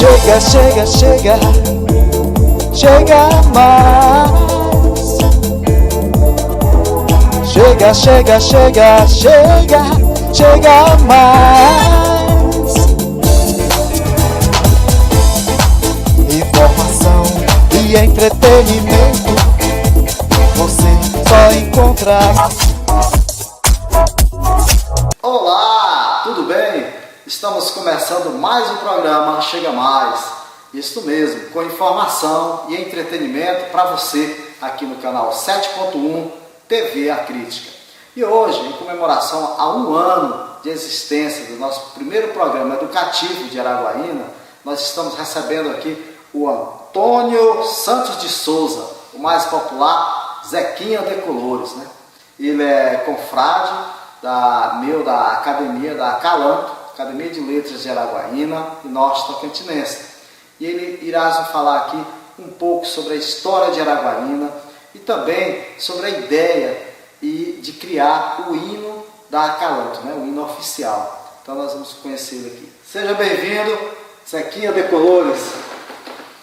Chega, chega, chega, chega mais. Chega, chega, chega, chega, chega mais. Informação e entretenimento você só encontra. Olá, tudo bem? Estamos começando mais um programa Chega Mais. Isso mesmo, com informação e entretenimento para você aqui no canal 7.1 TV A Crítica. E hoje, em comemoração a um ano de existência do nosso primeiro programa educativo de Araguaína, nós estamos recebendo aqui o Antônio Santos de Souza, o mais popular Zequinha de Colores, né? Ele é confrade da academia da Calanto, Academia de Letras de Araguaína e Norte Tocantinense. E ele irá nos falar aqui um pouco sobre a história de Araguaína e também sobre a ideia de criar o hino da Calanto, né? O hino oficial. Então nós vamos conhecer ele aqui. Seja bem-vindo, Zequinha de Colores.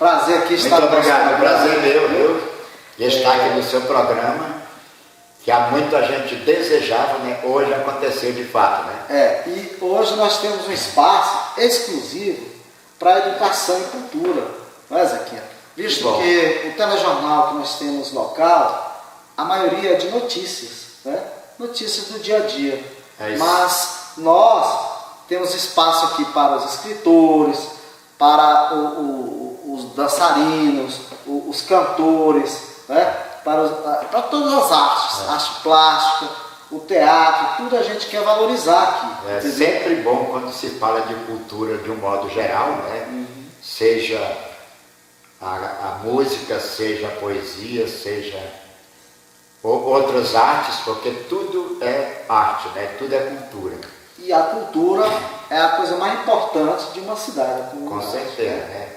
Prazer aqui estar Muito obrigado, prazer meu de estar aqui no seu programa, que há muita gente desejava, né, hoje acontecer de fato, né? E hoje nós temos um espaço exclusivo para educação e cultura, não é, Zequinha? Visto que o telejornal que nós temos local, a maioria é de notícias, né? Notícias do dia a dia. Mas nós temos espaço aqui para os escritores, para os dançarinos, os cantores, né? Para todas as artes, arte plástica, o teatro, tudo a gente quer valorizar aqui. É sempre bom quando se fala de cultura de um modo geral, né? Seja a música, seja a poesia, seja outras artes, porque tudo é arte, né? Tudo é cultura. E a cultura é a coisa mais importante de uma cidade. Com certeza, né?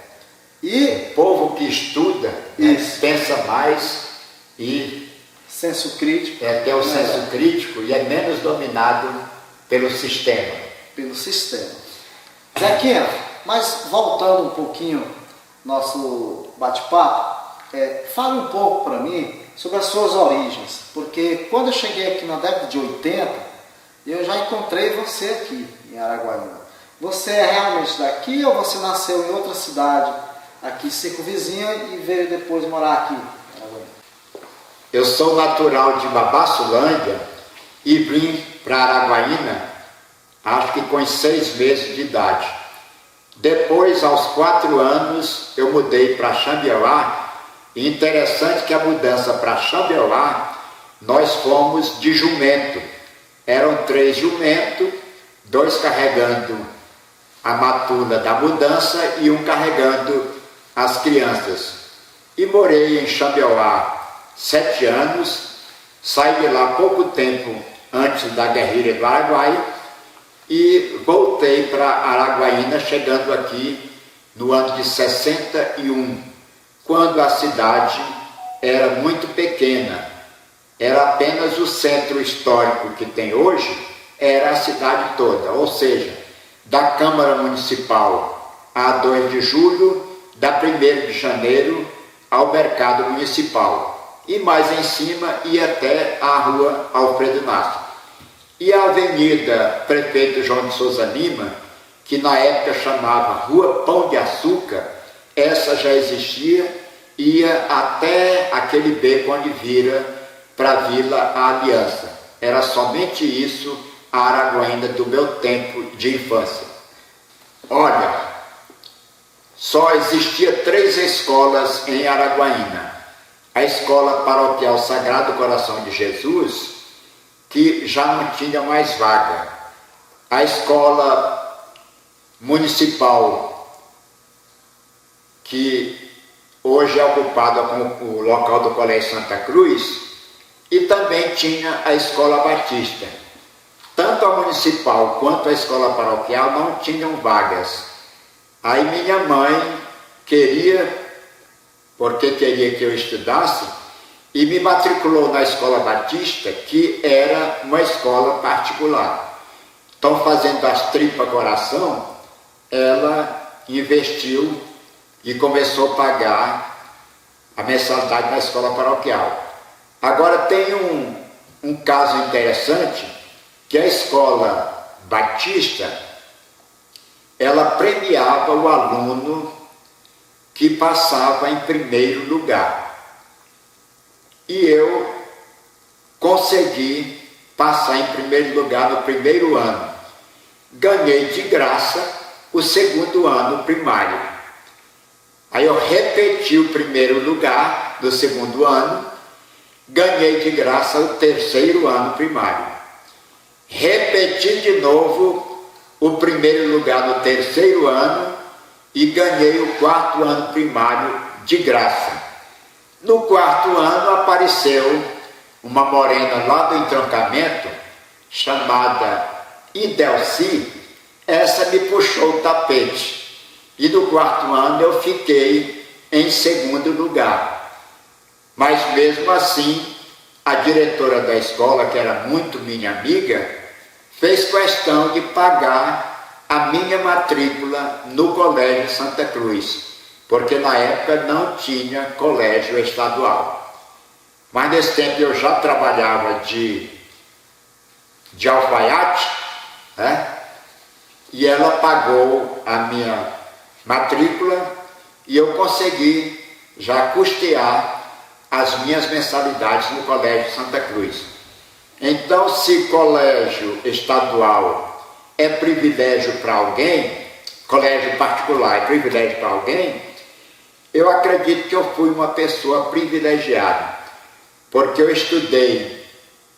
E o povo que estuda, né, pensa mais e senso crítico. Tem o senso crítico e é menos dominado pelo sistema. Zequinha, mas voltando um pouquinho nosso bate-papo, fale um pouco para mim sobre as suas origens, porque quando eu cheguei aqui na década de 80, eu já encontrei você aqui em Araguaína. Você é realmente daqui ou você nasceu em outra cidade aqui circunvizinha e veio depois morar aqui? Eu sou natural de Babassulândia e vim para Araguaína, acho que com 6 meses de idade. Depois, aos 4 anos, eu mudei para Xambioá, e interessante que a mudança para Xambioá, nós fomos de jumento. Eram 3 jumentos, 2 carregando a matula da mudança e 1 carregando as crianças. E morei em Xambioá 7 anos, saí de lá pouco tempo antes da guerrilha do Araguaia e voltei para Araguaína, chegando aqui no ano de 61, quando a cidade era muito pequena, era apenas o centro histórico que tem hoje, era a cidade toda, ou seja, da Câmara Municipal a 2 de julho, da 1º de janeiro ao Mercado Municipal. E mais em cima ia até a rua Alfredo Inácio. E a Avenida Prefeito João de Souza Lima, que na época chamava Rua Pão de Açúcar, essa já existia, ia até aquele beco onde vira para a Vila Aliança. Era somente isso a Araguaína do meu tempo de infância. Olha, só existia 3 escolas em Araguaína. A Escola Paroquial Sagrado Coração de Jesus, que já não tinha mais vaga. A Escola Municipal, que hoje é ocupada como o local do Colégio Santa Cruz, e também tinha a Escola Batista. Tanto a municipal quanto a escola paroquial não tinham vagas. Aí minha mãe porque queria que eu estudasse, e me matriculou na Escola Batista, que era uma escola particular. Então, fazendo as tripas coração, ela investiu e começou a pagar a mensalidade na escola paroquial. Agora tem um caso interessante, que a escola batista, ela premiava o aluno que passava em primeiro lugar. E eu consegui passar em primeiro lugar no primeiro ano. Ganhei de graça o segundo ano primário. Aí eu repeti o primeiro lugar do segundo ano, ganhei de graça o terceiro ano primário. Repeti de novo o primeiro lugar no terceiro ano e ganhei o quarto ano primário de graça. No quarto ano apareceu uma morena lá do entroncamento, chamada Idelci. Essa me puxou o tapete. E no quarto ano eu fiquei em segundo lugar. Mas mesmo assim, a diretora da escola, que era muito minha amiga, fez questão de pagar a minha matrícula no Colégio Santa Cruz, porque na época não tinha colégio estadual. Mas nesse tempo eu já trabalhava de alfaiate, né? E ela pagou a minha matrícula e eu consegui já custear as minhas mensalidades no Colégio Santa Cruz. Então, se colégio estadual é privilégio para alguém, colégio particular é privilégio para alguém, eu acredito que eu fui uma pessoa privilegiada, porque eu estudei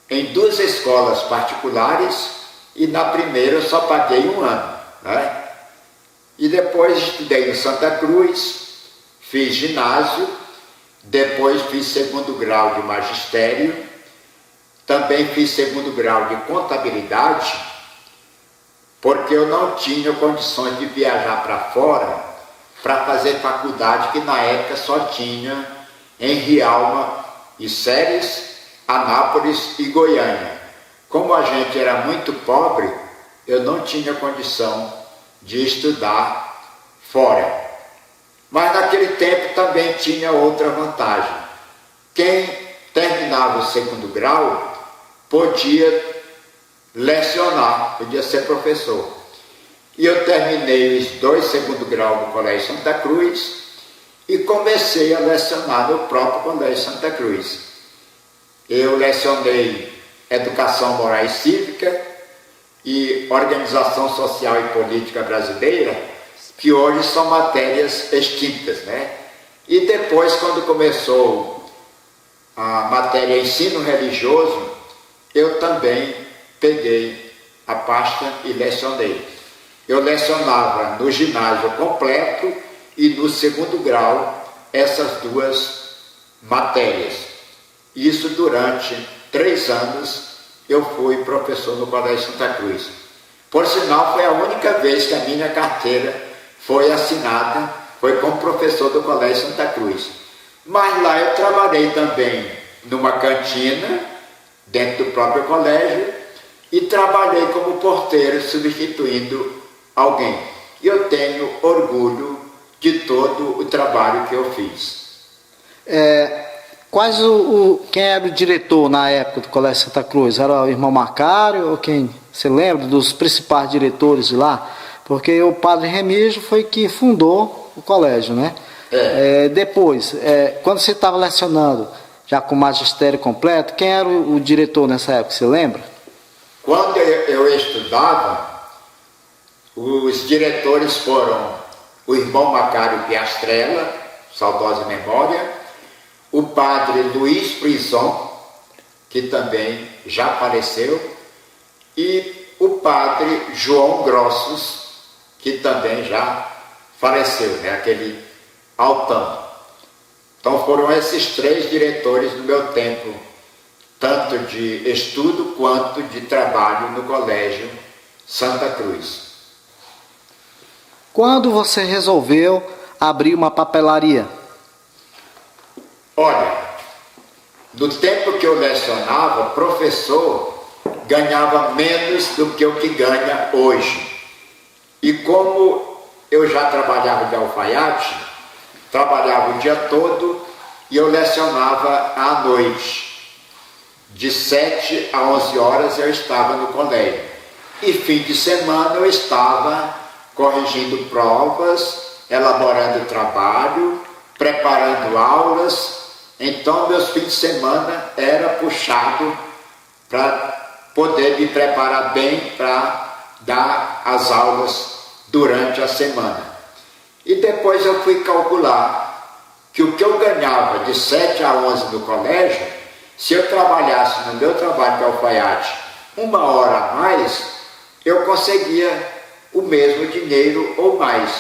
em 2 escolas particulares e na primeira eu só paguei 1 ano, né? E depois estudei no Santa Cruz, fiz ginásio, depois fiz segundo grau de magistério, também fiz segundo grau de contabilidade, porque eu não tinha condições de viajar para fora para fazer faculdade, que na época só tinha em Rialma e Séries, Anápolis e Goiânia. Como a gente era muito pobre, eu não tinha condição de estudar fora. Mas naquele tempo também tinha outra vantagem. Quem terminava o segundo grau podia lecionar, podia ser professor. E eu terminei os 2 segundo grau no Colégio Santa Cruz e comecei a lecionar no próprio Colégio Santa Cruz. Eu lecionei Educação Moral e Cívica e Organização Social e Política Brasileira, que hoje são matérias extintas, né? E depois, quando começou a matéria Ensino Religioso, eu também peguei a pasta e lecionei. Eu lecionava no ginásio completo e no segundo grau essas 2 matérias. Isso durante 3 anos eu fui professor no Colégio Santa Cruz. Por sinal, foi a única vez que a minha carteira foi assinada, foi como professor do Colégio Santa Cruz. Mas lá eu trabalhei também numa cantina, dentro do próprio colégio, e trabalhei como porteiro, substituindo alguém. E eu tenho orgulho de todo o trabalho que eu fiz. Quem era o diretor na época do Colégio Santa Cruz? Era o irmão Macário ou quem? Você lembra dos principais diretores de lá? Porque o padre Remígio foi que fundou o colégio, né? Depois, quando você estava lecionando, já com o magistério completo, quem era o diretor nessa época, você lembra? Quando eu estudava, os diretores foram o irmão Macário Piastrella, saudosa memória, o padre Luiz Prison, que também já faleceu, e o padre João Grossos, que também já faleceu, né? Aquele altão. Então foram esses 3 diretores do meu tempo, tanto de estudo quanto de trabalho no Colégio Santa Cruz. Quando você resolveu abrir uma papelaria? Olha, no tempo que eu lecionava, professor ganhava menos do que o que ganha hoje. E como eu já trabalhava de alfaiate, trabalhava o dia todo e eu lecionava à noite. De 7 a 11 horas eu estava no colégio. E fim de semana eu estava corrigindo provas, elaborando trabalho, preparando aulas. Então meus fins de semana era puxado para poder me preparar bem para dar as aulas durante a semana. E depois eu fui calcular que o que eu ganhava de 7 a 11 no colégio, se eu trabalhasse no meu trabalho de alfaiate 1 hora a mais, eu conseguia o mesmo dinheiro ou mais.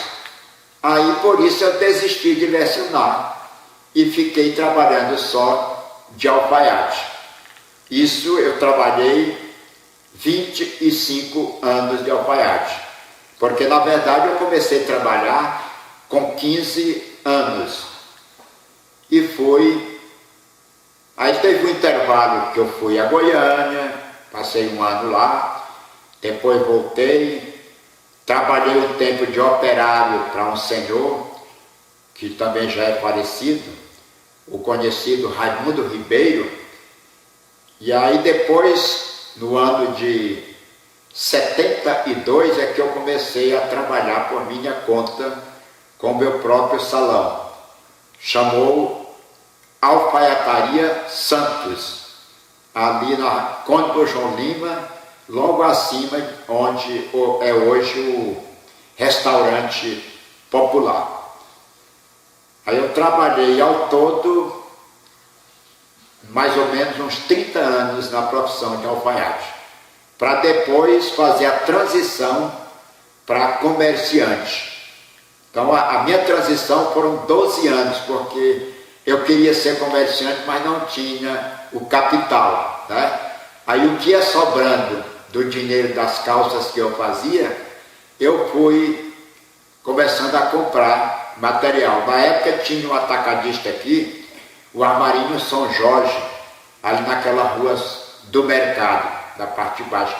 Aí por isso eu desisti de lecionar e fiquei trabalhando só de alfaiate. Isso eu trabalhei 25 anos de alfaiate, porque na verdade eu comecei a trabalhar com 15 anos e aí teve um intervalo que eu fui a Goiânia, passei 1 ano lá, depois voltei, trabalhei um tempo de operário para um senhor que também já é falecido, o conhecido Raimundo Ribeiro. E aí depois, no ano de 72, é que eu comecei a trabalhar por minha conta com meu próprio salão. Chamou Alfaiataria Santos, ali na Conde do João Lima, logo acima onde é hoje o restaurante popular. Aí eu trabalhei ao todo mais ou menos uns 30 anos na profissão de alfaiate, para depois fazer a transição para comerciante. Então a minha transição foram 12 anos, porque eu queria ser comerciante, mas não tinha o capital, né? Aí o que ia sobrando do dinheiro das calças que eu fazia, eu fui começando a comprar material. Na época tinha um atacadista aqui, o Armarinho São Jorge, ali naquela rua do mercado, da parte de baixo,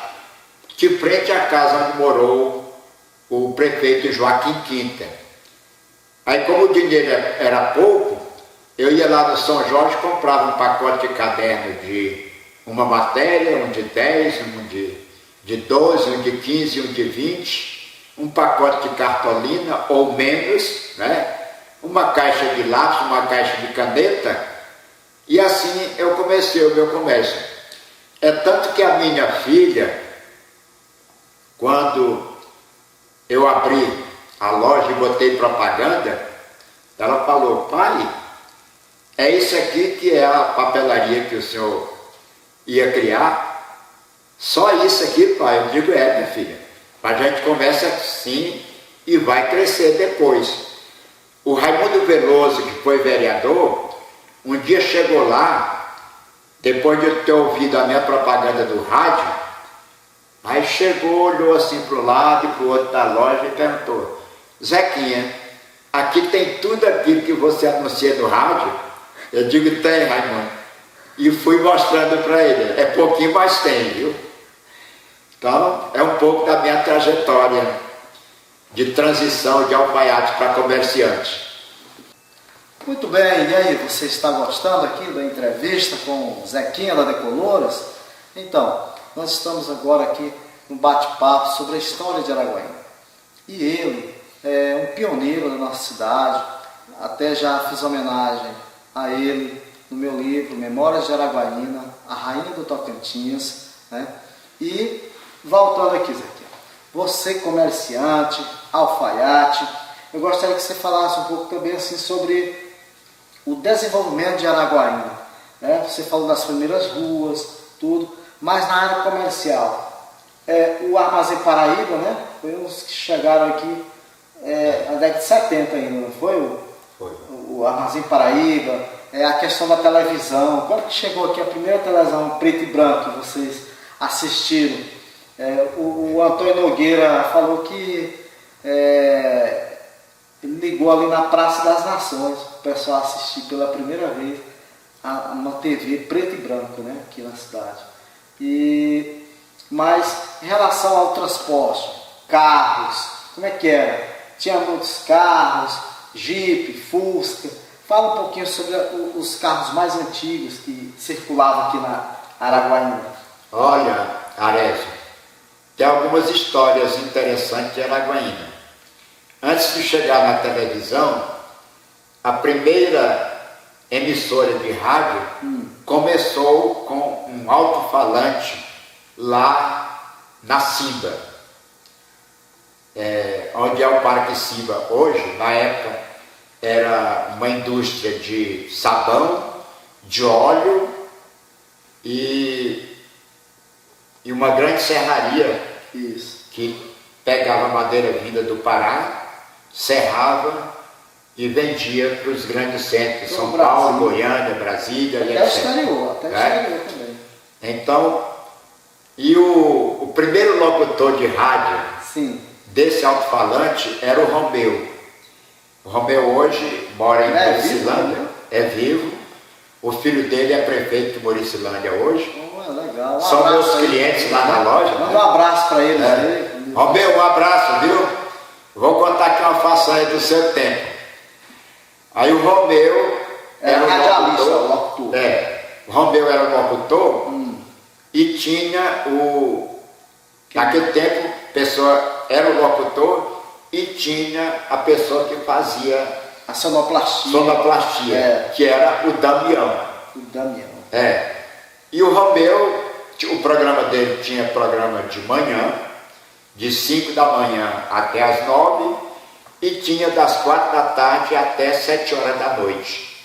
de frente à casa onde morou o prefeito Joaquim Quinta. Aí como o dinheiro era pouco, eu ia lá no São Jorge, comprava um pacote de caderno de uma matéria, um de 10, um de 12, um de 15, um de 20, um pacote de cartolina ou menos, né? Uma caixa de lápis, uma caixa de caneta, e assim eu comecei o meu comércio. É tanto que a minha filha, quando eu abri a loja e botei propaganda, ela falou: pai, é isso aqui que é a papelaria que o senhor ia criar? Só isso aqui, pai? Eu digo: é, minha filha, a gente começa assim e vai crescer depois. O Raimundo Veloso, que foi vereador, um dia chegou lá, depois de eu ter ouvido a minha propaganda do rádio, aí chegou, olhou assim para o lado e para o outro da loja e perguntou: Zequinha, aqui tem tudo aquilo que você anuncia no rádio? Eu digo: tem, Raimundo. E fui mostrando para ele. É pouquinho, mas tem, viu? Então, é um pouco da minha trajetória de transição de alfaiate para comerciante. Muito bem, e aí, você está gostando aqui da entrevista com o Zequinha da Decolores? Então, nós estamos agora aqui num bate-papo sobre a história de Araguaína. E ele é um pioneiro da nossa cidade, até já fiz homenagem a ele no meu livro Memórias de Araguaína, a Rainha do Tocantins, né? E voltando aqui, Zequinha, você comerciante, alfaiate, eu gostaria que você falasse um pouco também assim sobre o desenvolvimento de Araguaína, né? Você falou das primeiras ruas, tudo, mas na área comercial, o Armazém Paraíba, né? Foi uns que chegaram aqui na década de 70 ainda, não foi? Foi. O Armazém Paraíba, a questão da televisão. Quando que chegou aqui a primeira televisão preto e branco que vocês assistiram? O Antônio Nogueira falou que ele ligou ali na Praça das Nações, o pessoal assistir pela primeira vez a uma TV preto e branco, né, aqui na cidade. Mas em relação ao transporte, carros, como é que era? tinha muitos carros, Jeep, Fusca. Fala um pouquinho sobre os carros mais antigos que circulavam aqui na Araguaína. Olha, Arésio, tem algumas histórias interessantes de Araguaína. Antes de chegar na televisão, a primeira emissora de rádio começou com um alto-falante lá na Simba, onde é o Parque Simba hoje. Na época era uma indústria de sabão, de óleo e uma grande serraria. Isso. Que pegava madeira vinda do Pará, serrava e vendia para os grandes centros, São Paulo, Goiânia, Brasília e etc. Exterior também. Então, e o primeiro locutor de rádio desse alto-falante era o Romeu. O Romeu hoje mora em Moricilândia, é vivo. O filho dele é prefeito de Moricilândia hoje. Legal. São meus clientes lá na loja. Manda um abraço para eles. Romeu, um abraço, viu? Vou contar aqui uma façanha do seu tempo. Aí o Romeu era o locutor. O Romeu era o locutor e tinha naquele tempo, pessoa era o locutor e tinha a pessoa que fazia a sonoplastia, que era o Damião. E o Romeu, o programa dele tinha programa de manhã, de 5 da manhã até as 9, e tinha das 4 da tarde até 7 horas da noite.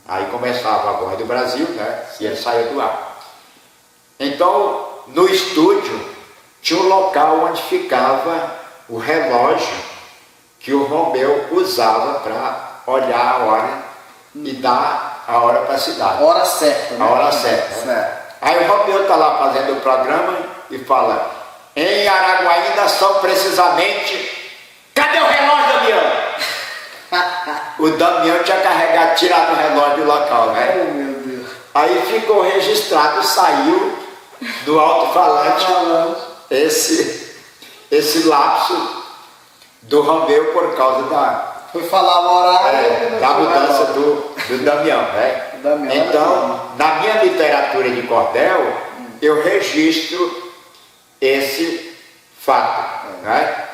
Aí começava a Voz do Brasil, né? E ele saía do ar. Então, no estúdio, tinha um local onde ficava o relógio que o Romeu usava para olhar a hora e dar a hora para a cidade. Hora certa, né? A hora certa. Né? Aí o Romeu está lá fazendo o programa e fala: em Araguaína são precisamente... Cadê o relógio, Damião? O Damião tinha tirado o relógio do local, né? Oh, meu Deus. Aí ficou registrado, saiu do alto-falante esse lapso do Romeu por causa foi falar uma hora da mudança do Damião, né? Então, na minha literatura de cordel, eu registro esse fato, né?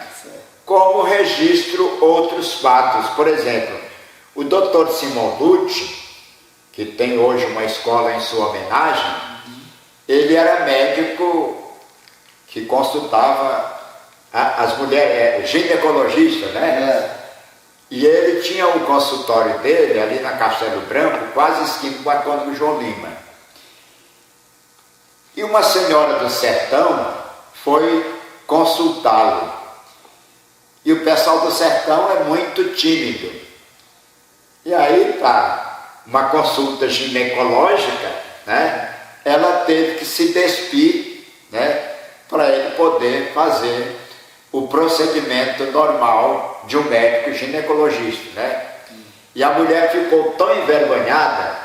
Como registro outros fatos. Por exemplo, o Dr. Simão Lute, que tem hoje uma escola em sua homenagem, ele era médico que consultava as mulheres, ginecologista, né? E ele tinha o consultório dele ali na Castelo Branco, quase esquina do Autônomo João Lima. E uma senhora do sertão foi consultá-lo. E o pessoal do sertão é muito tímido. E aí, para uma consulta ginecológica, né, ela teve que se despir, né, para ele poder fazer o procedimento normal de um médico ginecologista, né? E a mulher ficou tão envergonhada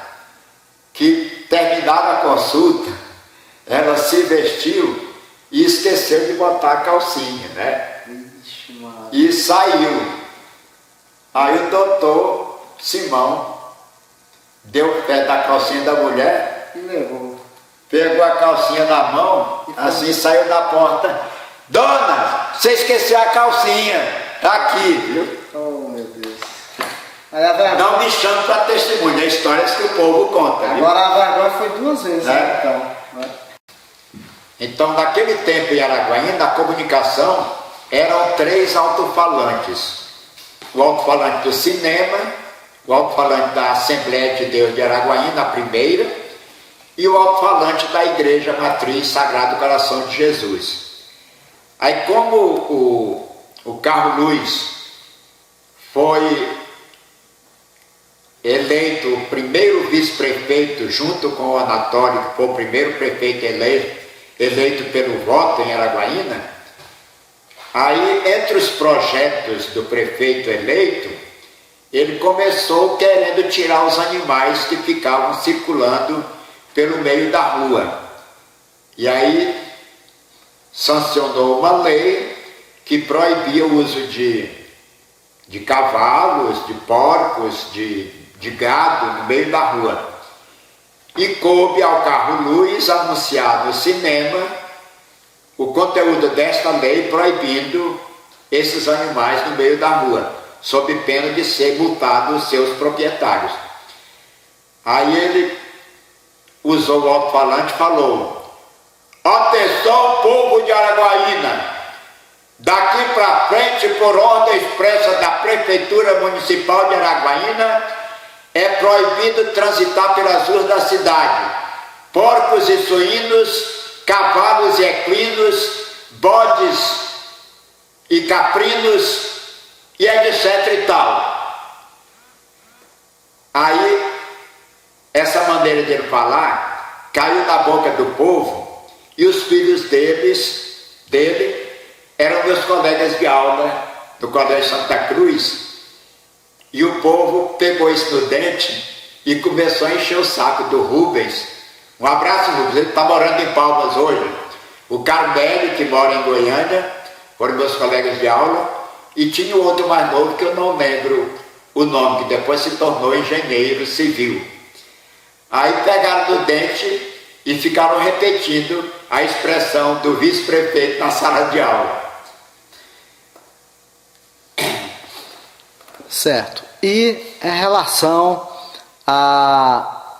que, terminada a consulta, ela se vestiu e esqueceu de botar a calcinha, né? E saiu. Aí o doutor Simão deu o pé da calcinha da mulher e levou. Pegou a calcinha na mão, assim saiu da porta. Dona, você esqueceu a calcinha, tá aqui, viu? Oh, meu Deus. Não me chame para testemunha, histórias que o povo conta. Agora a vergonha foi 2 vezes, né? Então. Então, naquele tempo em Araguaína, a comunicação eram 3 alto-falantes. O alto-falante do cinema, o alto-falante da Assembleia de Deus de Araguaína, a primeira, e o alto-falante da Igreja Matriz Sagrado Coração de Jesus. Aí, como o Carlos Luiz foi eleito o primeiro vice-prefeito junto com o Anatório, que foi o primeiro prefeito eleito pelo voto em Araguaína, aí entre os projetos do prefeito eleito, ele começou querendo tirar os animais que ficavam circulando pelo meio da rua. E aí sancionou uma lei que proibia o uso de de cavalos, de porcos, de gado no meio da rua. E coube ao carro Luz anunciar no cinema o conteúdo desta lei proibindo esses animais no meio da rua, sob pena de ser multado os seus proprietários. Aí ele usou o alto-falante e falou: atenção, povo de Araguaína, daqui para frente, por ordem expressa da Prefeitura Municipal de Araguaína, é proibido transitar pelas ruas da cidade. Porcos e suínos, cavalos e equinos, bodes e caprinos e etc e tal. Aí, essa maneira de ele falar caiu na boca do povo, e os filhos dele eram meus colegas de aula do Colégio Santa Cruz, e o povo pegou isso no dente e começou a encher o saco do Rubens. Um abraço, Rubens, ele está morando em Palmas hoje. O Carmélio, que mora em Goiânia, foram meus colegas de aula, e tinha o outro mais novo que eu não lembro o nome, que depois se tornou engenheiro civil. Aí pegaram no dente e ficaram repetindo a expressão do vice-prefeito na sala de aula. Certo. E em relação à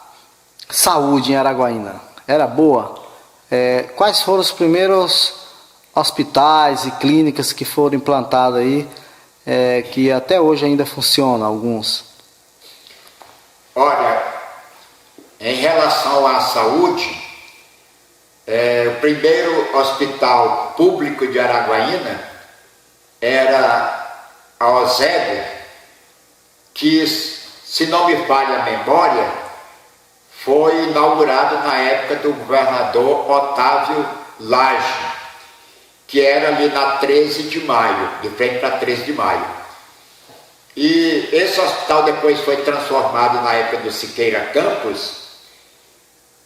saúde em Araguaína, era boa? Quais foram os primeiros hospitais e clínicas que foram implantados aí, que até hoje ainda funcionam, alguns? Olha, em relação à saúde, o primeiro hospital público de Araguaína era a Eusébio, que, se não me falha a memória, foi inaugurado na época do governador Otávio Lage, que era ali na 13 de maio, de frente para 13 de maio. E esse hospital depois foi transformado na época do Siqueira Campos,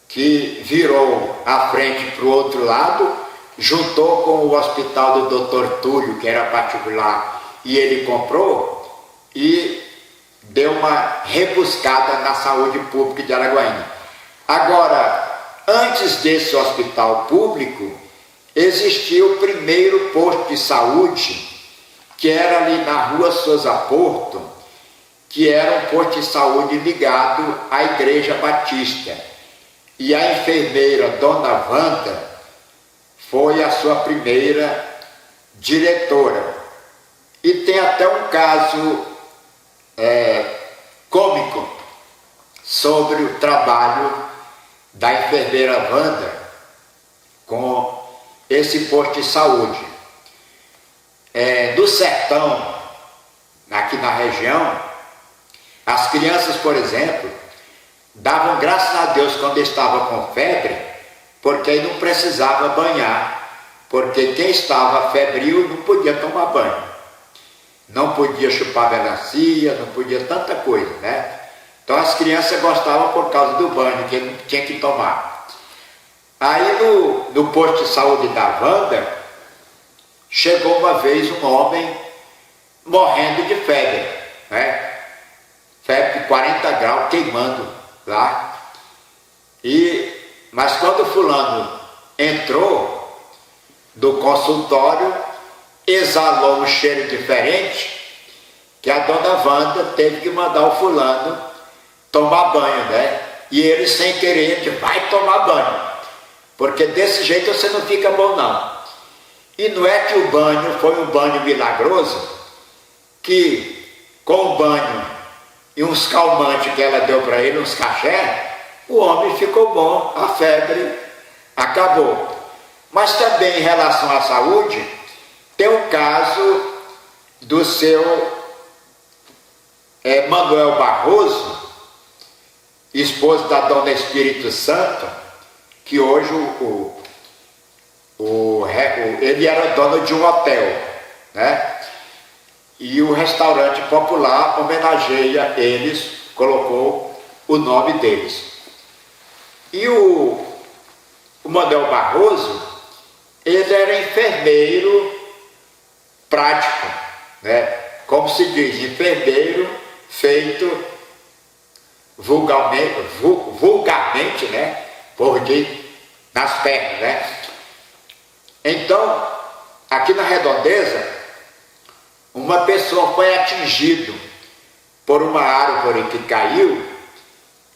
que virou a frente para o outro lado, juntou com o hospital do Dr. Túlio, que era particular, e ele comprou e deu uma rebuscada na saúde pública de Araguaína. Agora, antes desse hospital público, existia o primeiro posto de saúde, que era ali na rua Souza Porto, que era um posto de saúde ligado à Igreja Batista. E a enfermeira Dona Wanda foi a sua primeira diretora. E tem até um caso cômico sobre o trabalho da enfermeira Wanda com esse posto de saúde. Do sertão, aqui na região, as crianças, por exemplo, davam graças a Deus quando estava com febre, porque aí não precisava banhar, porque quem estava febril não podia tomar banho, não podia chupar melancia, não podia tanta coisa, né? Então as crianças gostavam por causa do banho que ele tinha que tomar. Aí no posto de saúde da Wanda, chegou uma vez um homem morrendo de febre, né? Febre de 40 graus, queimando lá. Mas quando o fulano entrou do consultório, exalou um cheiro diferente, que a dona Wanda teve que mandar o fulano tomar banho, né? E ele, sem querer, disse: vai tomar banho, porque desse jeito você não fica bom não. E não é que o banho foi um banho milagroso, que com o banho e uns calmantes que ela deu para ele, uns caché, o homem ficou bom, a febre acabou. Mas também em relação à saúde, tem o caso do seu Manuel Barroso, esposo da Dona Espírito Santo, que hoje ele era dono de um hotel, né? E o restaurante popular homenageia eles, colocou o nome deles. E o Manuel Barroso, ele era enfermeiro prático, né? como se diz, enfermeiro feito vulgarmente, né? Por nas pernas, né? Então, aqui na Redondeza, uma pessoa foi atingida por uma árvore que caiu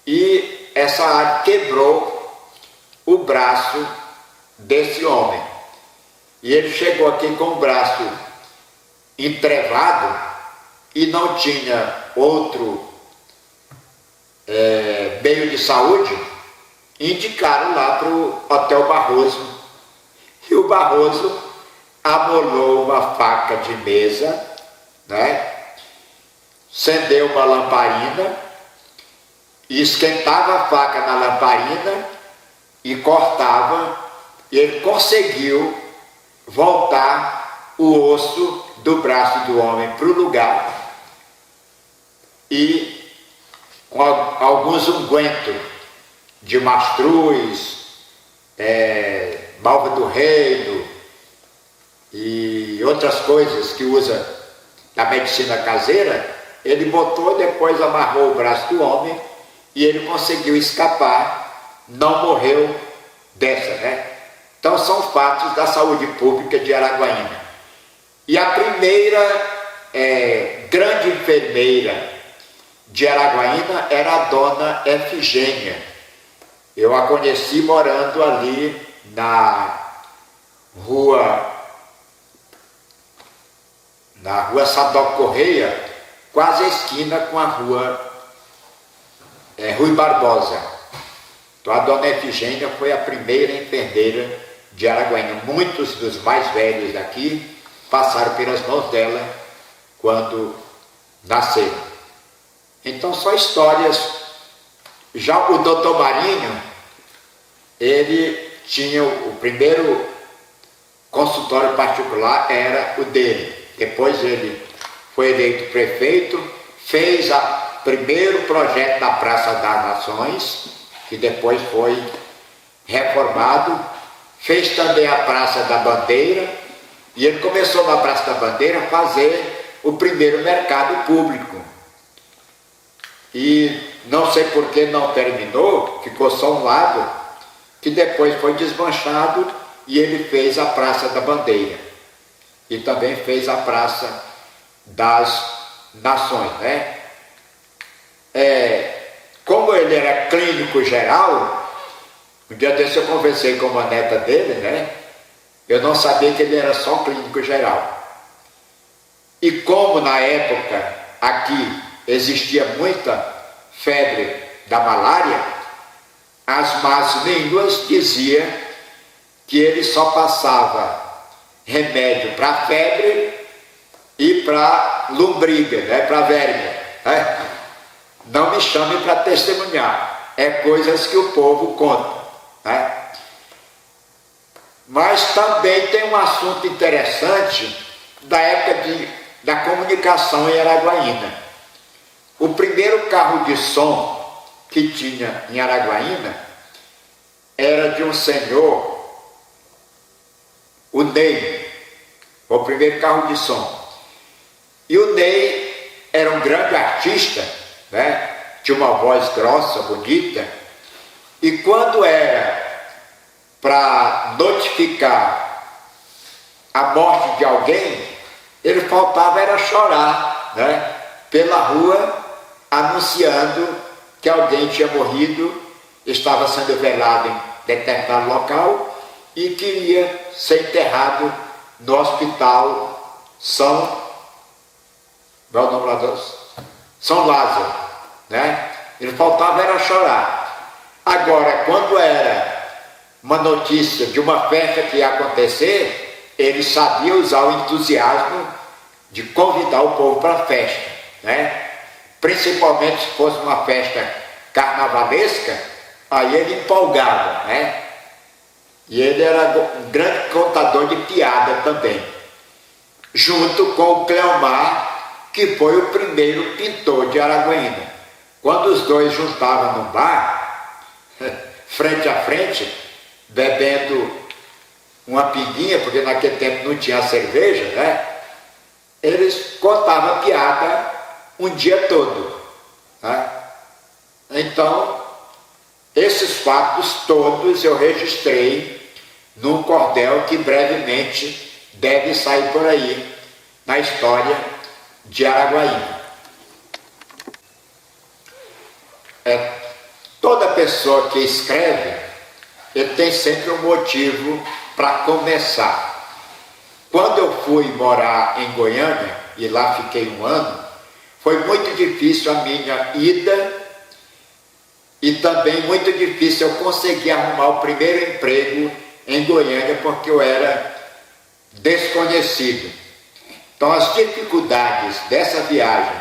e essa árvore quebrou o braço desse homem. E ele chegou aqui com o braço entrevado e não tinha outro meio de saúde. Indicaram lá para o Hotel Barroso. E o Barroso amolou uma faca de mesa, né? Acendeu uma lamparina e esquentava a faca na lamparina e cortava, e ele conseguiu voltar o osso do braço do homem para o lugar, e com alguns ungüentos de mastruz, malva do reino e outras coisas que usa na medicina caseira, ele botou, depois amarrou o braço do homem e ele conseguiu escapar, não morreu dessa, né? Então são fatos da saúde pública de Araguaína. E a primeira grande enfermeira de Araguaína era a dona Efigênia. Eu a conheci morando ali na rua Sadoc Correia, quase a esquina com a rua Rui Barbosa. Então a dona Efigênia foi a primeira enfermeira de Araguaína. Muitos dos mais velhos daqui passaram pelas mãos dela quando nasceram. Então são histórias. Já o doutor Marinho, ele tinha o primeiro consultório particular, era o dele. Depois ele foi eleito prefeito, fez o primeiro projeto da Praça das Nações, que depois foi reformado, fez também a Praça da Bandeira, e ele começou na Praça da Bandeira a fazer o primeiro mercado público. E não sei por que não terminou, ficou só um lado, que depois foi desmanchado, e ele fez a Praça da Bandeira. E também fez a Praça das Nações, né? Como ele era clínico geral, um dia desse eu conversei com uma neta dele, né? Eu não sabia que ele era só clínico geral. E como na época aqui existia muita febre da malária, as más línguas diziam que ele só passava remédio para febre e para lombriga, né? Para verme. Né? Não me chame para testemunhar, é coisas que o povo conta. Né? Mas também tem um assunto interessante da época da comunicação em Araguaína. O primeiro carro de som que tinha em Araguaína era de um senhor, o Ney, o primeiro carro de som. E o Ney era um grande artista, né? Tinha uma voz grossa, bonita, e quando era para notificar a morte de alguém, ele faltava era chorar, né? Pela rua, anunciando que alguém tinha morrido, estava sendo velado em determinado local e queria ser enterrado no hospital São Lázaro, né? Ele faltava era chorar. Agora, quando era uma notícia de uma festa que ia acontecer, ele sabia usar o entusiasmo de convidar o povo para a festa, né? Principalmente se fosse uma festa carnavalesca, aí ele empolgava, né? E ele era um grande contador de piada também, junto com o Cleomar, que foi o primeiro pintor de Araguaína. Quando os dois juntavam num bar, frente a frente, bebendo uma pinguinha, porque naquele tempo não tinha cerveja, né? eles contavam piada um dia todo. Né? Então, esses fatos todos eu registrei num cordel que brevemente deve sair por aí na história de Araguaína. Toda pessoa que escreve, ele tem sempre um motivo para começar. Quando eu fui morar em Goiânia, e lá fiquei um ano, foi muito difícil a minha ida e também muito difícil eu conseguir arrumar o primeiro emprego em Goiânia, porque eu era desconhecido. Então as dificuldades dessa viagem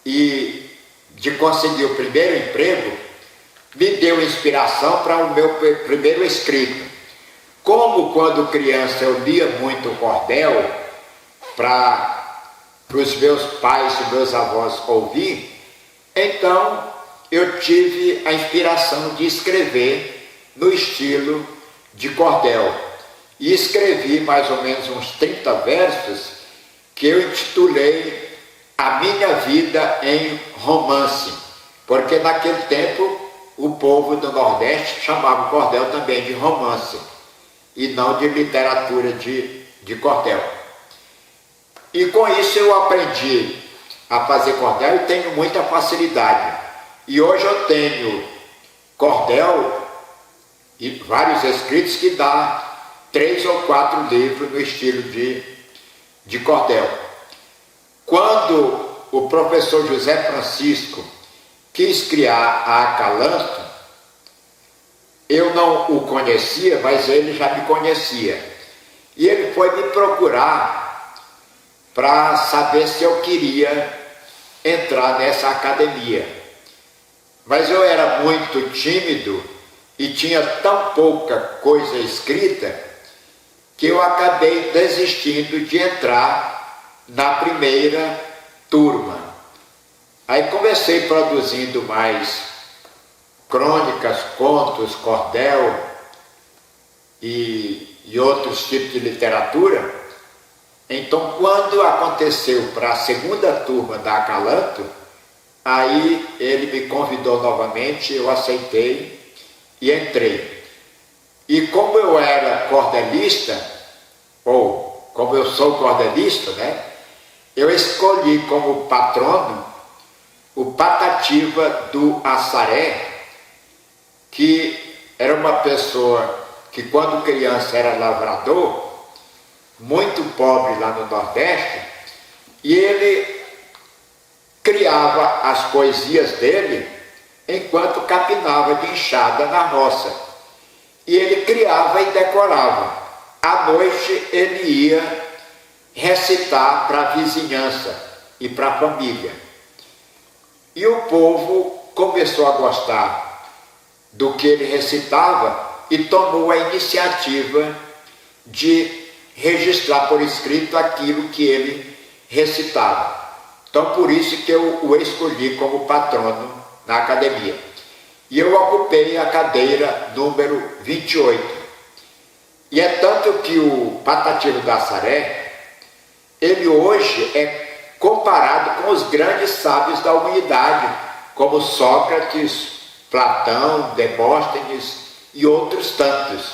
e de conseguir o primeiro emprego me deu inspiração para o meu primeiro escrito. Como quando criança eu lia muito cordel para os meus pais e meus avós ouvir, então eu tive a inspiração de escrever no estilo de cordel. E escrevi mais ou menos uns 30 versos que eu intitulei A Minha Vida em Romance, porque naquele tempo o povo do Nordeste chamava o cordel também de romance e não de literatura de cordel. E com isso eu aprendi a fazer cordel e tenho muita facilidade. E hoje eu tenho cordel e vários escritos que dá 3 ou 4 livros no estilo de cordel. Quando o professor José Francisco quis criar a Acalanto, eu não o conhecia, mas ele já me conhecia. E ele foi me procurar para saber se eu queria entrar nessa academia. Mas eu era muito tímido e tinha tão pouca coisa escrita que eu acabei desistindo de entrar na primeira turma. Aí comecei produzindo mais crônicas, contos, cordel e outros tipos de literatura. Então, quando aconteceu para a segunda turma da Acalanto, aí ele me convidou novamente, eu aceitei e entrei. E como eu era cordelista, ou como eu sou cordelista, né, eu escolhi como patrono o Patativa do Assaré, que era uma pessoa que quando criança era lavrador, muito pobre lá no Nordeste, e ele criava as poesias dele enquanto capinava de enxada na roça. E ele criava e decorava. À noite ele ia recitar para a vizinhança e para a família. E o povo começou a gostar do que ele recitava e tomou a iniciativa de registrar por escrito aquilo que ele recitava. Então por isso que eu o escolhi como patrono na academia. E eu ocupei a cadeira número 28. E é tanto que o Patativa do Assaré, ele hoje é comparado com os grandes sábios da humanidade, como Sócrates, Platão, Demóstenes e outros tantos.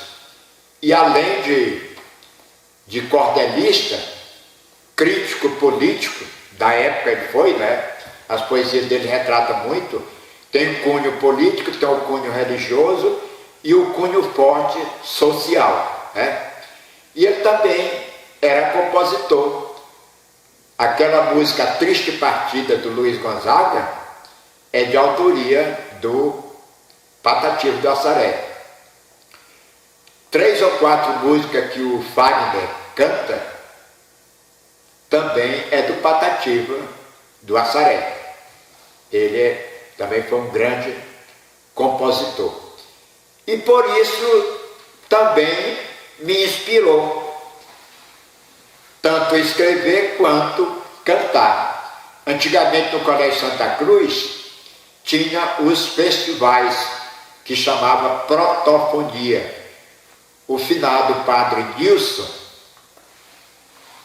E além de cordelista, crítico político, da época ele foi, né? As poesias dele retratam muito, tem o cunho político, tem o cunho religioso e o cunho forte social, né? E ele também era compositor. Aquela música Triste Partida do Luiz Gonzaga é de autoria do Patativa do Assaré. 3 ou 4 músicas que o Fagner canta também é do Patativa do Assaré. Ele também foi um grande compositor. E por isso também me inspirou tanto escrever quanto cantar. Antigamente no Colégio Santa Cruz tinha os festivais que chamava protofonia. O finado padre Nilson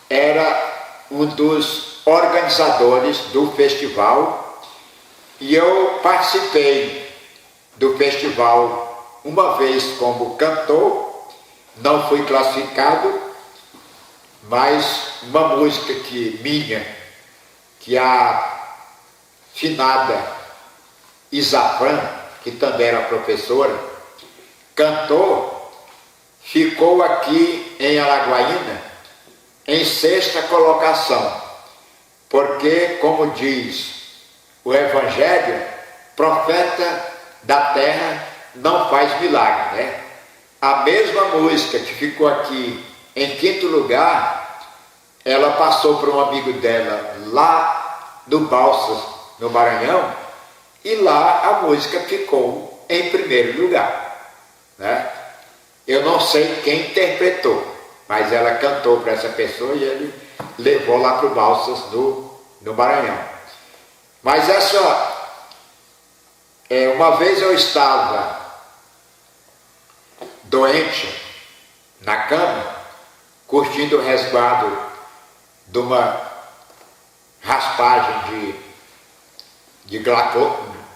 era um dos organizadores do festival e eu participei do festival uma vez como cantor, não fui classificado, mas uma música que a finada Isafran, que também era professora, cantou, ficou aqui em Araguaína em 6ª colocação, porque, como diz o Evangelho, profeta da terra não faz milagre, né? A mesma música que ficou aqui em 5º lugar, ela passou para um amigo dela lá no Balsas, no Maranhão, e lá a música ficou em 1º lugar, né? Eu não sei quem interpretou, mas ela cantou para essa pessoa e ele levou lá para o Balsas no Maranhão. Mas uma vez eu estava doente na cama, curtindo o resguardo de uma raspagem de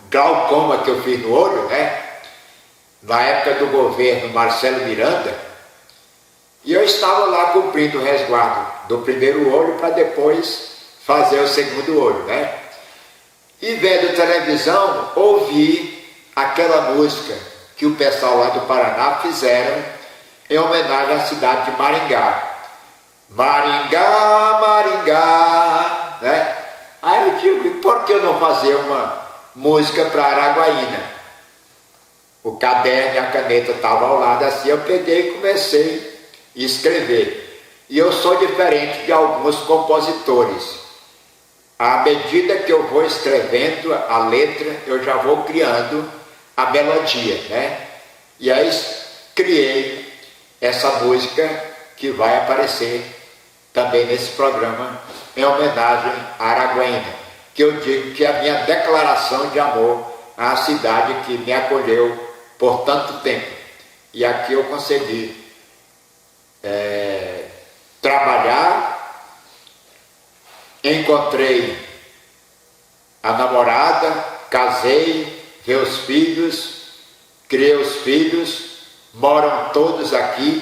glaucoma que eu fiz no olho, né? Na época do governo Marcelo Miranda, e eu estava lá cumprindo o resguardo do primeiro olho para depois fazer o segundo olho, né? E vendo televisão, ouvi aquela música que o pessoal lá do Paraná fizeram em homenagem à cidade de Maringá. Maringá, Maringá, né? Aí eu digo, por que eu não fazer uma música para Araguaína? O caderno e a caneta estavam ao lado assim, eu peguei e comecei a escrever. E eu sou diferente de alguns compositores. À medida que eu vou escrevendo a letra, eu já vou criando a melodia, né? E aí criei essa música que vai aparecer também nesse programa em homenagem à Araguaína, que eu digo que é a minha declaração de amor à cidade que me acolheu por tanto tempo. E aqui eu consegui trabalhar, encontrei a namorada, casei, vi os filhos, criei os filhos, moram todos aqui,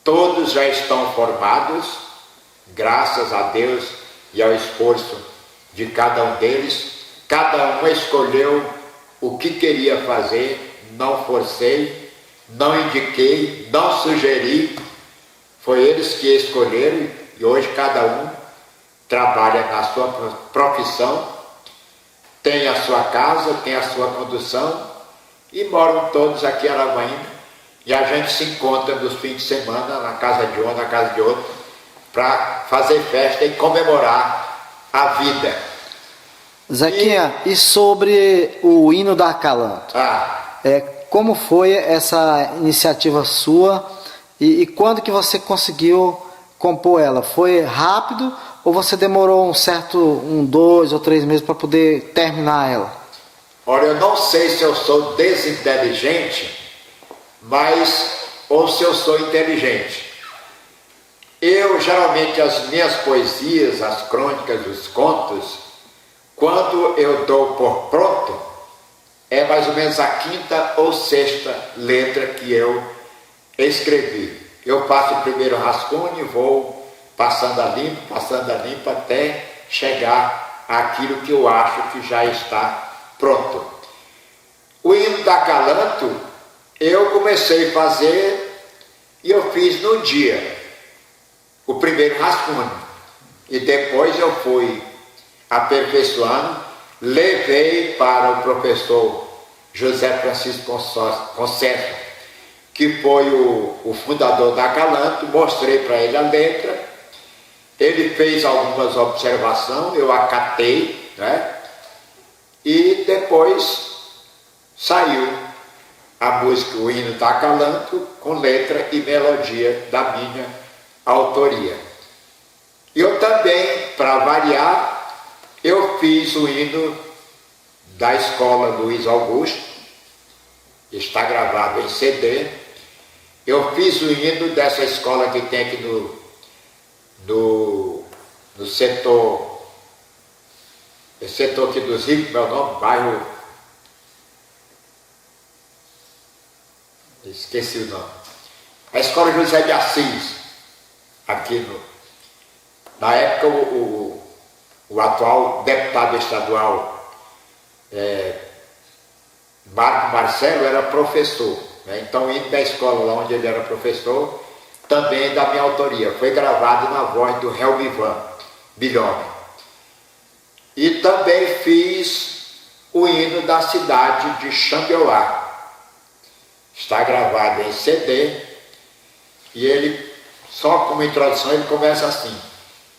todos já estão formados, graças a Deus e ao esforço de cada um deles. Cada um escolheu o que queria fazer, não forcei, não indiquei, não sugeri, foi eles que escolheram e hoje cada um trabalha na sua profissão, tem a sua casa, tem a sua condução e moram todos aqui em Araguaína e a gente se encontra nos fins de semana na casa de um, na casa de outro, para fazer festa e comemorar a vida. Zequinha, e sobre o hino da Acalanto? Como foi essa iniciativa sua e quando que você conseguiu compor ela? Foi rápido ou você demorou 2 ou 3 meses para poder terminar ela? Olha, eu não sei se eu sou desinteligente, ou se eu sou inteligente. Eu, geralmente, as minhas poesias, as crônicas, os contos, quando eu dou por pronto, é mais ou menos a 5ª ou 6ª letra que eu escrevi. Eu faço o primeiro rascunho e vou passando a limpo, até chegar àquilo que eu acho que já está pronto. O hino da Acalanto, eu comecei a fazer e eu fiz no dia o primeiro rascunho. E depois eu fui aperfeiçoando, levei para o professor José Francisco Conceito, que foi o fundador da Acalanto, mostrei para ele a letra, ele fez algumas observações, eu acatei, né? E depois saiu a música, o hino da Acalanto, com letra e melodia da minha autoria. Eu também, para variar, eu fiz o hino da Escola Luiz Augusto, está gravado em CD. Eu fiz o hino dessa escola que tem aqui no setor, esse setor aqui dos ricos, meu nome, bairro, esqueci o nome, a Escola José de Assis, aqui na época o atual deputado estadual Marco Marcelo era professor, né? Então indo da escola lá onde ele era professor, também da minha autoria, foi gravado na voz do Helmivan Bilhome. E também fiz o hino da cidade de Xambioá, está gravado em CD, e ele, só como introdução, ele começa assim: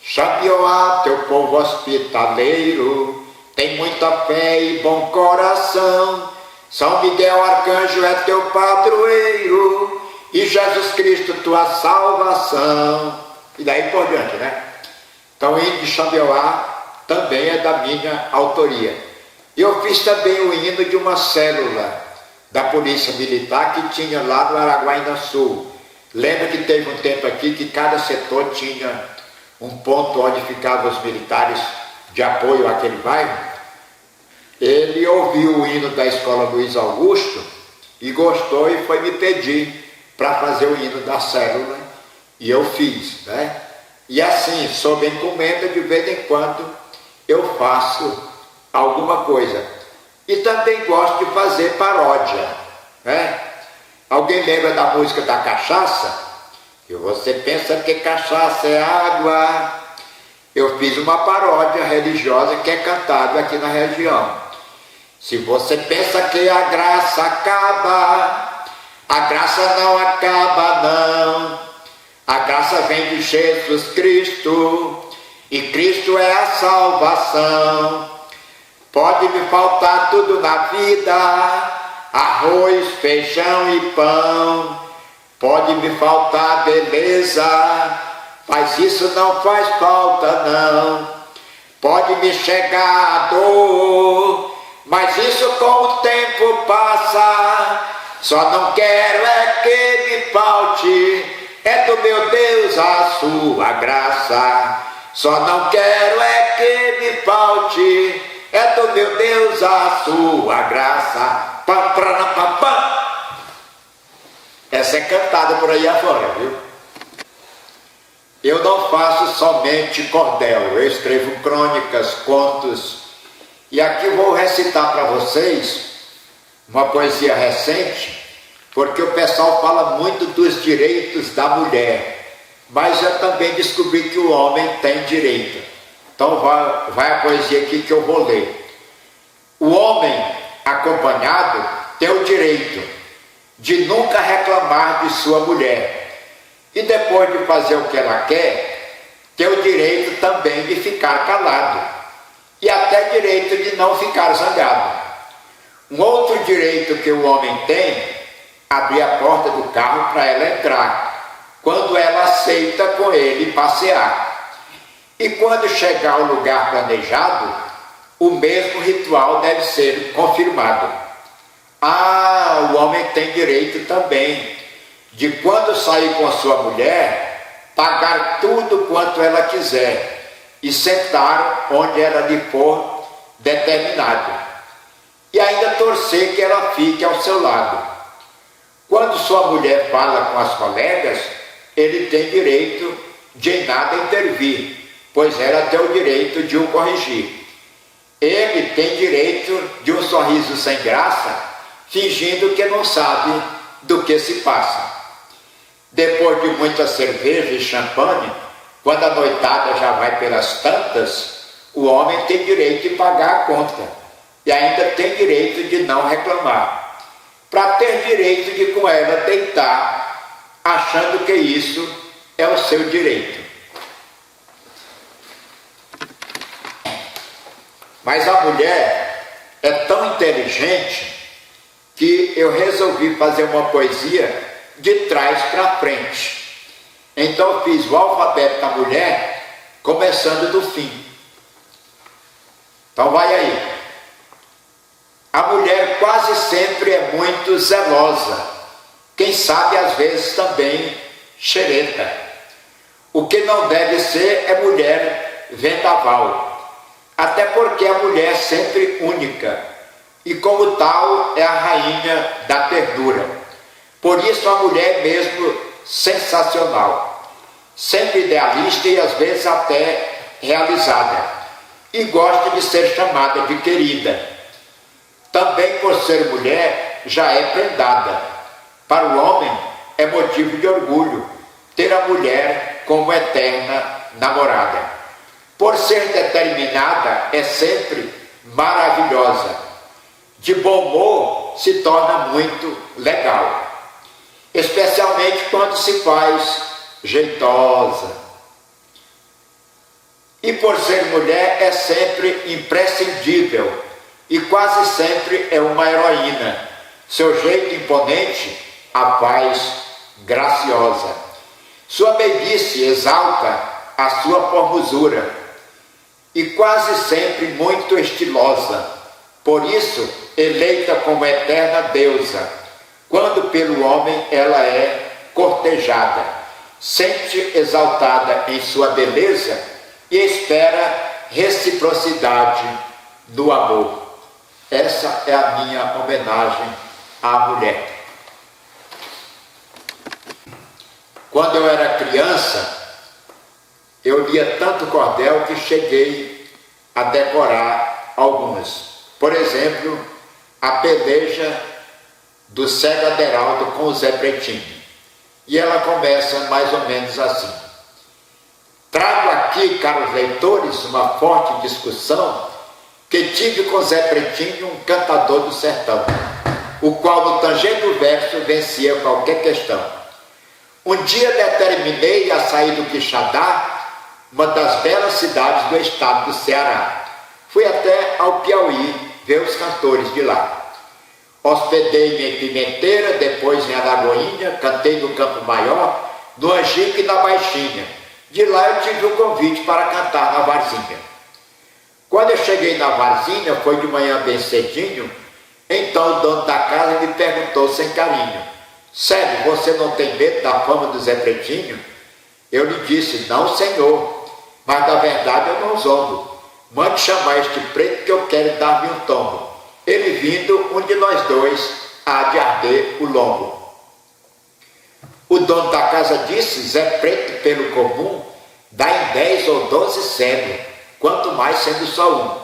Xambioá, teu povo hospitaleiro, tem muita fé e bom coração, São Miguel Arcanjo é teu padroeiro, e Jesus Cristo tua salvação. E daí por diante, né? Então o hino de Xambioá também é da minha autoria. Eu fiz também o hino de uma célula da Polícia Militar que tinha lá no Araguaína Sul. Lembra que teve um tempo aqui que cada setor tinha um ponto onde ficavam os militares de apoio àquele bairro? Ele ouviu o hino da Escola Luiz Augusto e gostou e foi me pedir para fazer o hino da célula, e eu fiz, né? E assim, sob encomenda, de vez em quando eu faço alguma coisa. E também gosto de fazer paródia, né? Alguém lembra da música da cachaça? Que você pensa que cachaça é água. Eu fiz uma paródia religiosa que é cantada aqui na região. Se você pensa que a graça acaba, a graça não acaba não. A graça vem de Jesus Cristo, e Cristo é a salvação. Pode me faltar tudo na vida, arroz, feijão e pão. Pode me faltar beleza, mas isso não faz falta não. Pode me chegar a dor, mas isso com o tempo passa. Só não quero é que me falte, é do meu Deus a sua graça. Só não quero é que me falte, é do meu Deus a sua graça. Pam, pam, pam, pam. Essa é cantada por aí afora, viu? Eu não faço somente cordel, eu escrevo crônicas, contos. E aqui vou recitar para vocês uma poesia recente, porque o pessoal fala muito dos direitos da mulher, mas eu também descobri que o homem tem direito. Então vai a poesia aqui que eu vou ler. O homem acompanhado tem o direito de nunca reclamar de sua mulher, e depois de fazer o que ela quer, tem o direito também de ficar calado, e até direito de não ficar zangado. Um outro direito que o homem tem: abrir a porta do carro para ela entrar, quando ela aceita com ele passear. E quando chegar ao lugar planejado, o mesmo ritual deve ser confirmado. O homem tem direito também de, quando sair com a sua mulher, pagar tudo quanto ela quiser e sentar onde ela lhe for determinado, e ainda torcer que ela fique ao seu lado. Quando sua mulher fala com as colegas, ele tem direito de em nada intervir, pois ela tem o direito de o corrigir. Ele tem direito de um sorriso sem graça, fingindo que não sabe do que se passa. Depois de muita cerveja e champanhe, quando a noitada já vai pelas tantas, o homem tem direito de pagar a conta, e ainda tem direito de não reclamar, para ter direito de com ela deitar, achando que isso é o seu direito. Mas a mulher é tão inteligente que eu resolvi fazer uma poesia de trás para frente. Então eu fiz o alfabeto da mulher começando do fim. Então vai aí. A mulher quase sempre é muito zelosa, quem sabe às vezes também xereta. O que não deve ser é mulher vendaval, até porque a mulher é sempre única e, como tal, é a rainha da ternura. Por isso a mulher é mesmo sensacional, sempre idealista e às vezes até realizada, e gosta de ser chamada de querida. Também por ser mulher já é prendada. Para o homem é motivo de orgulho ter a mulher como eterna namorada. Por ser determinada é sempre maravilhosa. De bom humor se torna muito legal, especialmente quando se faz jeitosa. E por ser mulher é sempre imprescindível e quase sempre é uma heroína. Seu jeito imponente a faz graciosa. Sua meiguice exalta a sua formosura e quase sempre muito estilosa. Por isso, eleita como eterna deusa, quando pelo homem ela é cortejada, sente exaltada em sua beleza e espera reciprocidade do amor. Essa é a minha homenagem à mulher. Quando eu era criança, eu lia tanto cordel que cheguei a decorar alguns. Por exemplo, a peleja do cego Aderaldo com o Zé Pretinho. E ela começa mais ou menos assim: trago aqui, caros leitores, uma forte discussão que tive com Zé Pretinho, um cantador do sertão, o qual no tangente do verso vencia qualquer questão. Um dia determinei a sair do Quixadá, uma das belas cidades do estado do Ceará. Fui até ao Piauí ver os cantores de lá. Hospedei-me em Pimenteira, depois em Alagoinha, cantei no Campo Maior, no Angico e na Baixinha. De lá eu tive um convite para cantar na Varzinha. Quando eu cheguei na Varzinha, foi de manhã bem cedinho, então o dono da casa me perguntou sem carinho: sério, você não tem medo da fama do Zé Pretinho? Eu lhe disse: não, senhor, mas na verdade eu não zombo. Mande chamar este preto que eu quero dar-lhe um tombo. Ele vindo, um de nós dois há de arder o lombo. O dono da casa disse: Zé Preto, pelo comum, dá em 10 ou 12 cegos, quanto mais sendo só um.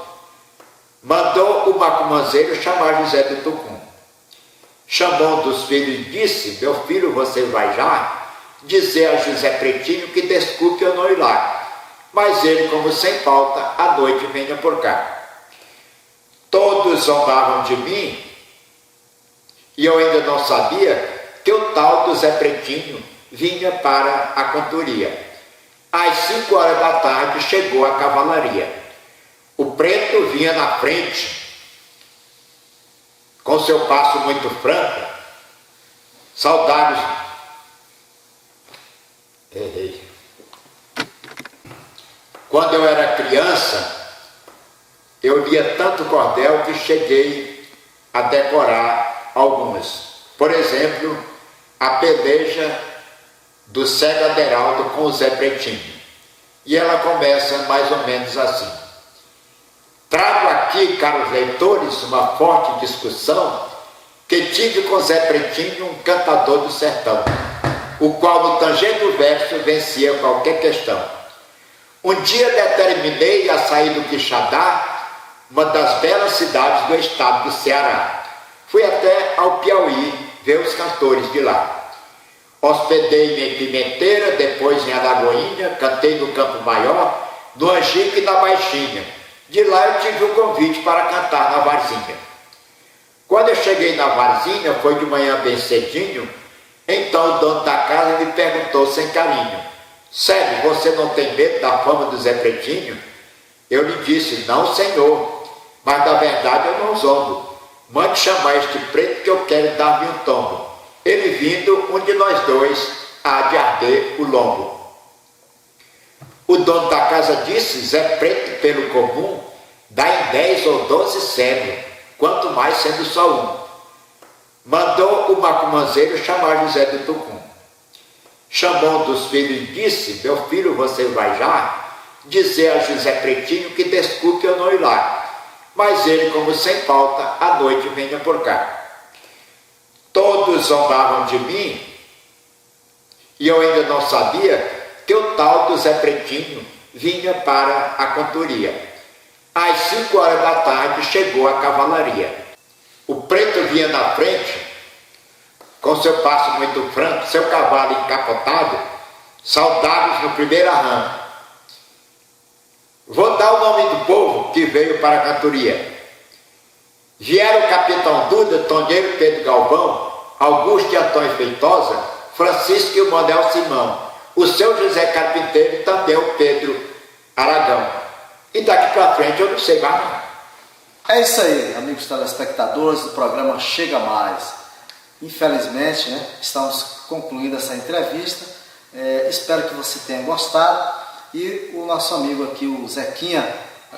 Mandou o macumanzeiro chamar José do Tucum. Chamou um dos filhos e disse: meu filho, você vai já dizer a José Pretinho que desculpe eu não ir lá, mas ele, como sem falta, à noite venha por cá. Todos zombavam de mim e eu ainda não sabia que o tal do Zé Pretinho vinha para a cantoria. Às 5 horas da tarde chegou a cavalaria. O preto vinha na frente, com seu passo muito franco. Saudades. Errei. Quando eu era criança, eu lia tanto cordel que cheguei a decorar alguns. Por exemplo, a peleja do cego Aderaldo com o Zé Pretinho. E ela começa mais ou menos assim: trago aqui, caros leitores, uma forte discussão que tive com Zé Pretinho, um cantador do sertão, o qual no tangente do verso vencia qualquer questão. Um dia determinei a sair do Quixadá, uma das belas cidades do estado do Ceará. Fui até ao Piauí ver os cantores de lá. Hospedei-me em Pimenteira, depois em Alagoinha, cantei no Campo Maior, no Angico e na Baixinha. De lá eu tive um convite para cantar na Varzinha. Quando eu cheguei na Varzinha, foi de manhã bem cedinho, então o dono da casa me perguntou sem carinho: sério, você não tem medo da fama do Zé Pretinho? Eu lhe disse: não, senhor, mas na verdade eu não zombo. Mande chamar este preto que eu quero dar-lhe um tombo. Ele vindo, um de nós dois há de arder o lombo. O dono da casa disse: Zé Preto, pelo comum, dá em 10 ou 12 cegos, quanto mais sendo só um. Mandou o macumanzeiro chamar José do Tucum. Chamou um dos filhos e disse: meu filho, você vai já dizer a José Pretinho que desculpe eu não ir lá. Mas ele, como sem falta, à noite vinha por cá. Todos zombavam de mim e eu ainda não sabia que o tal do Zé Pretinho vinha para a cantoria. Às 5 horas da tarde chegou a cavalaria. O preto vinha na frente, com seu passo muito franco, seu cavalo encapotado, saudados no primeiro arranque. Vou dar o nome do povo que veio para a cantoria. Vieram o capitão Duda, Tonheiro Pedro Galvão, Augusto e Antônio Feitosa, Francisco e o Manuel Simão, o seu José Carpinteiro e também o Pedro Aragão. E daqui para frente eu não sei mais nada. É isso aí, amigos telespectadores do programa Chega Mais. Infelizmente, né, estamos concluindo essa entrevista. Espero que você tenha gostado. E o nosso amigo aqui, o Zequinha,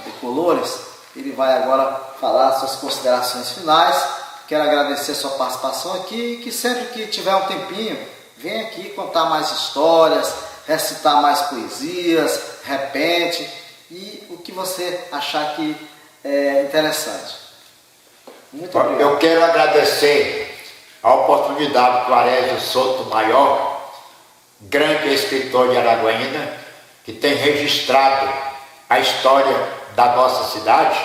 de Colores, ele vai agora falar suas considerações finais. Quero agradecer a sua participação aqui e que sempre que tiver um tempinho, venha aqui contar mais histórias, recitar mais poesias, repente e o que você achar que é interessante. Muito obrigado. Eu quero agradecer a oportunidade que o Arésio Souto Maior, grande escritor de Araguaína, que tem registrado a história da nossa cidade.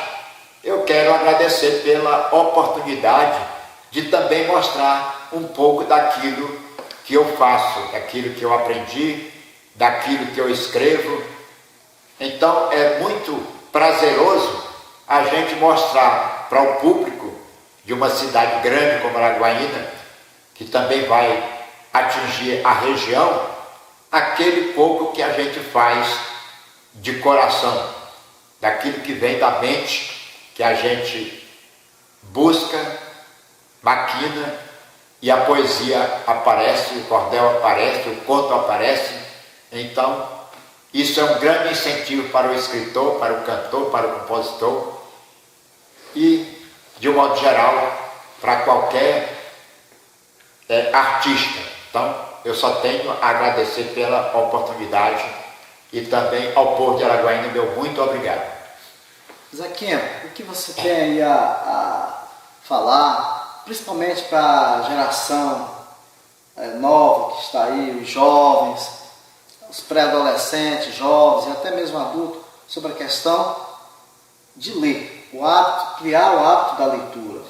Eu quero agradecer pela oportunidade de também mostrar um pouco daquilo que eu faço, daquilo que eu aprendi, daquilo que eu escrevo. Então é muito prazeroso a gente mostrar para o público de uma cidade grande como Araguaína, que também vai atingir a região, aquele pouco que a gente faz de coração, daquilo que vem da mente, que a gente busca, maquina, e a poesia aparece, o cordel aparece, o conto aparece. Então, isso é um grande incentivo para o escritor, para o cantor, para o compositor e, de um modo geral, para qualquer artista. Então, eu só tenho a agradecer pela oportunidade e também ao povo de Araguaína, meu muito obrigado. Zequinha, o que você tem aí a falar, principalmente para a geração nova que está aí, os jovens, os pré-adolescentes, jovens e até mesmo adultos, sobre a questão de ler, criar o hábito da leitura,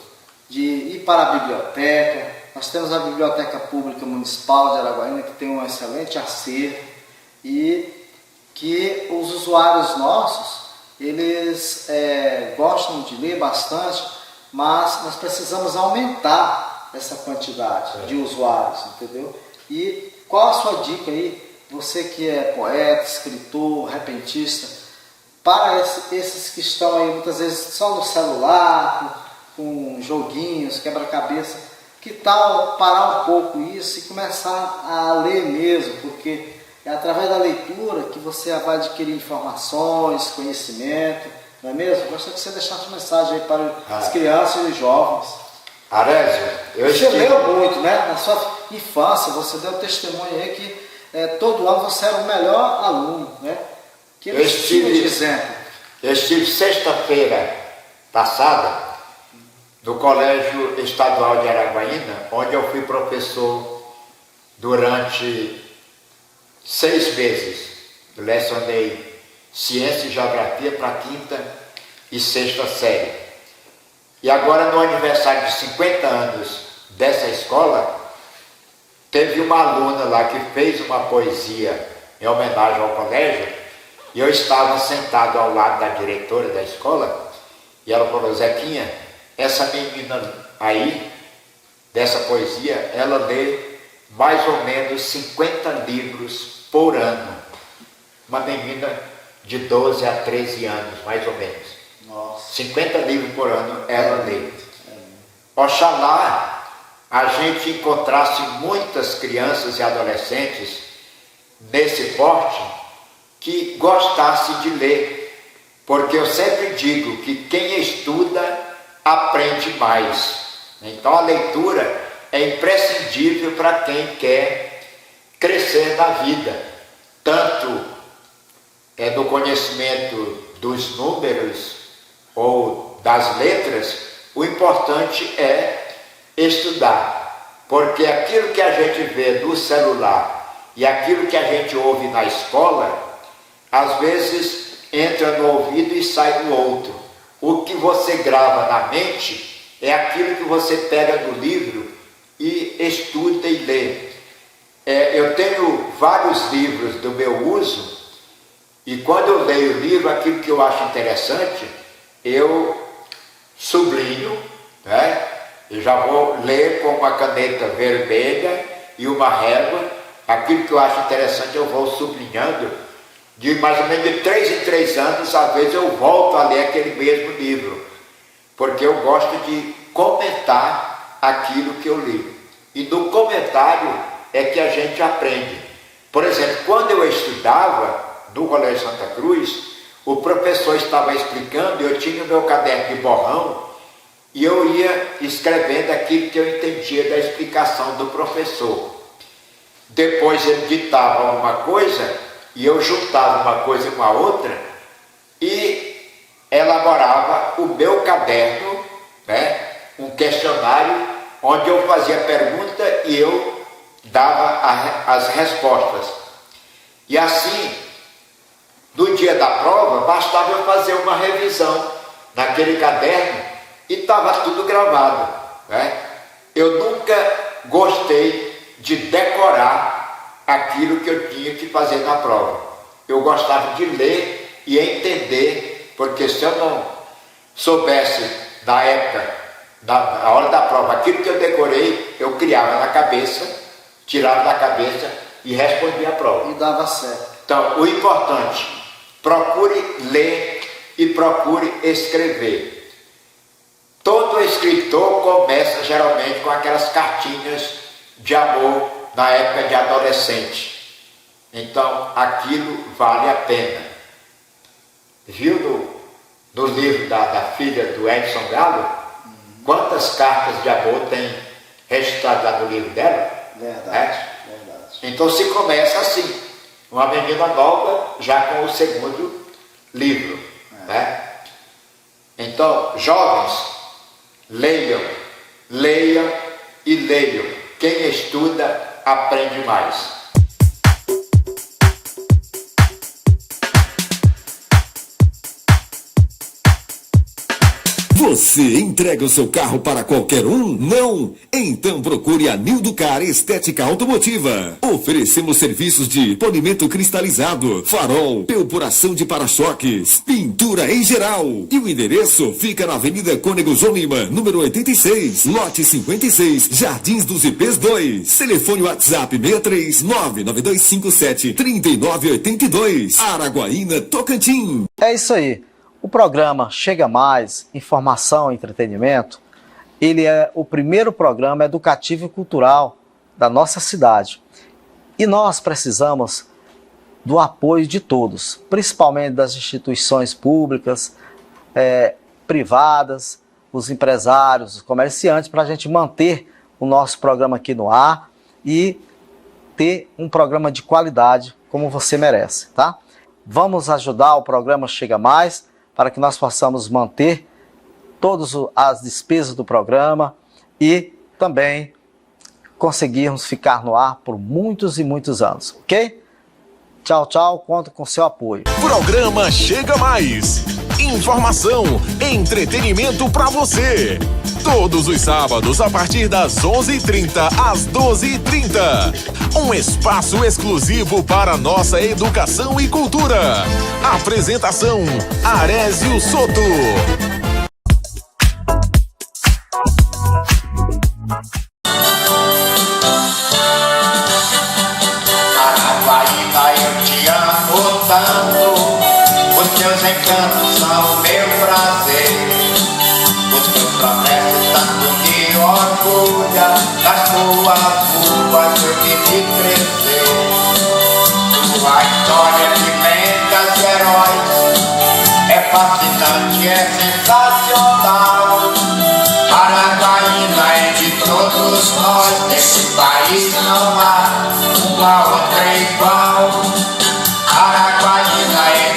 de ir para a biblioteca. Nós temos a Biblioteca Pública Municipal de Araguaína, que tem um excelente acervo e que os usuários nossos, eles gostam de ler bastante, mas nós precisamos aumentar essa quantidade de usuários, entendeu? E qual a sua dica aí, você que é poeta, escritor, repentista, para esses que estão aí muitas vezes só no celular, com joguinhos, quebra-cabeça, que tal parar um pouco isso e começar a ler mesmo, porque é através da leitura que você vai adquirir informações, conhecimento, não é mesmo? Eu gostaria que você deixasse uma mensagem aí para as crianças e os jovens. Arésio, você leu muito, né? Na sua infância, você deu testemunho aí que todo ano você era o melhor aluno, né? Que eu estive sexta-feira passada no Colégio Estadual de Araguaína, onde eu fui professor durante 6 meses. Eu lecionei Ciência e Geografia para a 5ª e 6ª série. E agora, no aniversário de 50 anos dessa escola, teve uma aluna lá que fez uma poesia em homenagem ao colégio, e eu estava sentado ao lado da diretora da escola, e ela falou: Zequinha, essa menina aí, dessa poesia, ela lê mais ou menos 50 livros por ano. Uma menina de 12 a 13 anos, mais ou menos. Nossa. 50 livros por ano ela lê. Oxalá a gente encontrasse muitas crianças e adolescentes nesse porte que gostasse de ler, porque eu sempre digo que quem estuda aprende mais. Então a leitura é imprescindível para quem quer crescer na vida, tanto do conhecimento dos números ou das letras, o importante é estudar, porque aquilo que a gente vê no celular e aquilo que a gente ouve na escola, às vezes entra no ouvido e sai no outro. O que você grava na mente é aquilo que você pega do livro e estuda e lê. Eu tenho vários livros do meu uso, e quando eu leio o livro, aquilo que eu acho interessante, eu sublinho, né? Eu já vou ler com uma caneta vermelha e uma régua. Aquilo que eu acho interessante eu vou sublinhando. De mais ou menos de 3 em 3 anos, às vezes eu volto a ler aquele mesmo livro, porque eu gosto de comentar aquilo que eu li. E no comentário é que a gente aprende. Por exemplo, quando eu estudava no Colégio Santa Cruz, o professor estava explicando, eu tinha o meu caderno de borrão e eu ia escrevendo aquilo que eu entendia da explicação do professor. Depois ele ditava uma coisa e eu juntava uma coisa com a outra e elaborava o meu caderno, né, um questionário onde eu fazia pergunta e eu dava as respostas. E assim, no dia da prova, bastava eu fazer uma revisão naquele caderno e estava tudo gravado, né? Eu nunca gostei de decorar aquilo que eu tinha que fazer na prova. Eu gostava de ler e entender, porque se eu não soubesse na época, na hora da prova, aquilo que eu decorei, eu criava na cabeça, tirava da cabeça e respondia a prova. E dava certo. Então, o importante, procure ler e procure escrever. Todo escritor começa geralmente com aquelas cartinhas de amor na época de adolescente. Então, aquilo vale a pena. Viu no livro da filha do Edson Galo? Quantas cartas de amor tem registrado lá no livro dela? Verdade. Então se começa assim, uma menina nova já com o segundo livro, né? Então, jovens, leiam e leiam. Quem estuda aprende mais. Você entrega o seu carro para qualquer um? Não? Então procure a Nildo Car Estética Automotiva. Oferecemos serviços de polimento cristalizado, farol, perfuração de para-choques, pintura em geral. E o endereço fica na Avenida Cônego João Lima, número 86, lote 56, Jardins dos Ipês 2. Telefone WhatsApp 63992573982. Araguaína, Tocantins. É isso aí. O programa Chega Mais, Informação e Entretenimento, ele é o primeiro programa educativo e cultural da nossa cidade. E nós precisamos do apoio de todos, principalmente das instituições públicas, privadas, os empresários, os comerciantes, para a gente manter o nosso programa aqui no ar e ter um programa de qualidade como você merece, tá? Vamos ajudar o programa Chega Mais, para que nós possamos manter todas as despesas do programa e também conseguirmos ficar no ar por muitos e muitos anos, ok? Tchau, tchau, conto com seu apoio. Programa Chega Mais. Informação, entretenimento para você. Todos os sábados a partir das 11h30 às 12h30. Um espaço exclusivo para nossa educação e cultura. Apresentação, Arésio Soto. Araguaína, eu te amo tanto, os teus encantos são meu prazer, os teus promessas tanto me orgulha, das tuas ruas eu me vi crescer, tua história de lendas e heróis é fascinante, é sensacional. Araguaína é de todos nós, nesse país não há uma outra igual. Araguaína é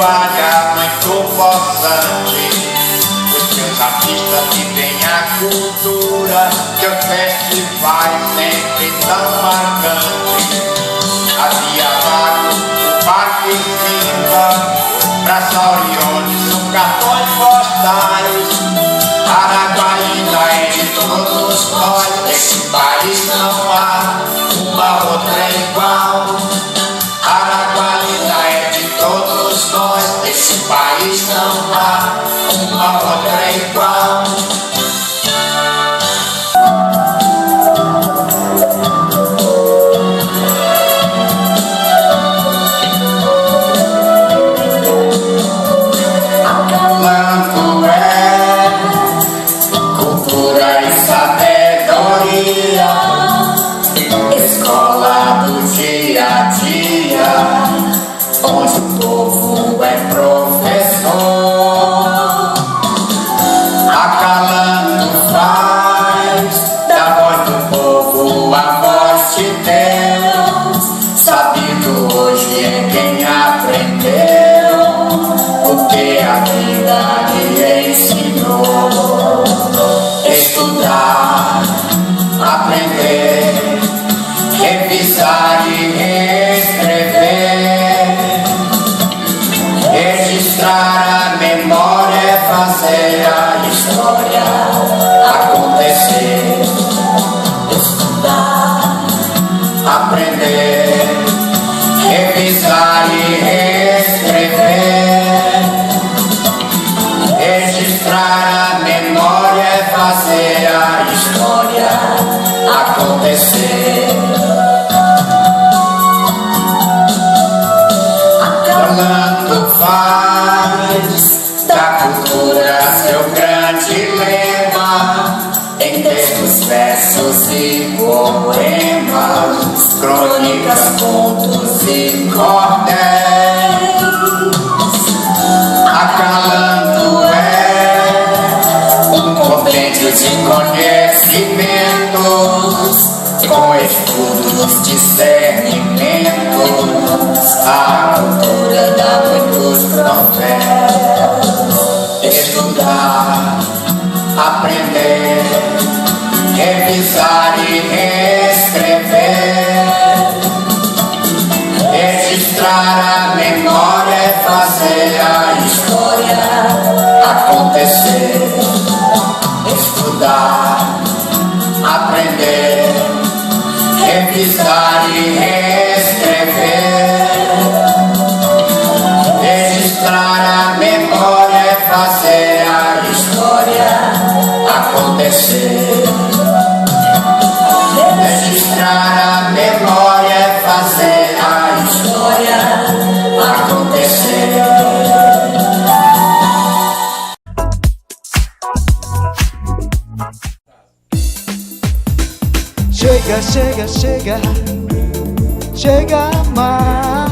toalha muito possante. Os meus artistas vivem a cultura, seus festivais sempre tão marcantes. Havia Lago, o Parque Simba, Praça Orione, são cartões postais. Araguaína é de todos nós, nesse país não há uma outra igual. Araguaína é de todos nós, nesse país não há uma outra igual. Acalanto é cultura e sabedoria, escola do dia a dia, onde o povo é professor. Acalanto faz da voz do povo a voz de Deus, sabido hoje é quem aprendeu o que a vida lhe ensinou. Estudar, aprender, revisar e reescrever, registrar a memória, fazer a história acontecer. Estudar, aprender, revisar e reescrever, registrar a memória, fazer a história acontecer. Acalanto faz da cultura seu grande lema, em textos, versos e poemas, crônicas, contos e cordéis. Acalanto é um compêndio de conhecimentos, com estudos, discernimentos, a cultura dá muitos troféus. Estudar, aprender, revisar e reescrever, registrar a memória, fazer a história acontecer. Estudar, aprender, revisar e reescrever, registrar a memória, fazer a história acontecer. Registrar a memória, fazer a história acontecer. Chega, chega, chega, chega mais.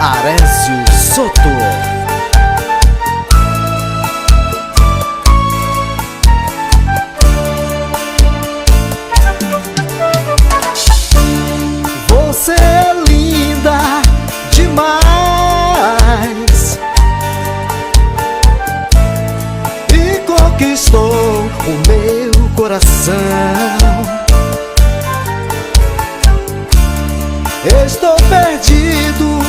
Arécio Soto. Você é linda demais e conquistou o meu coração. Estou perdido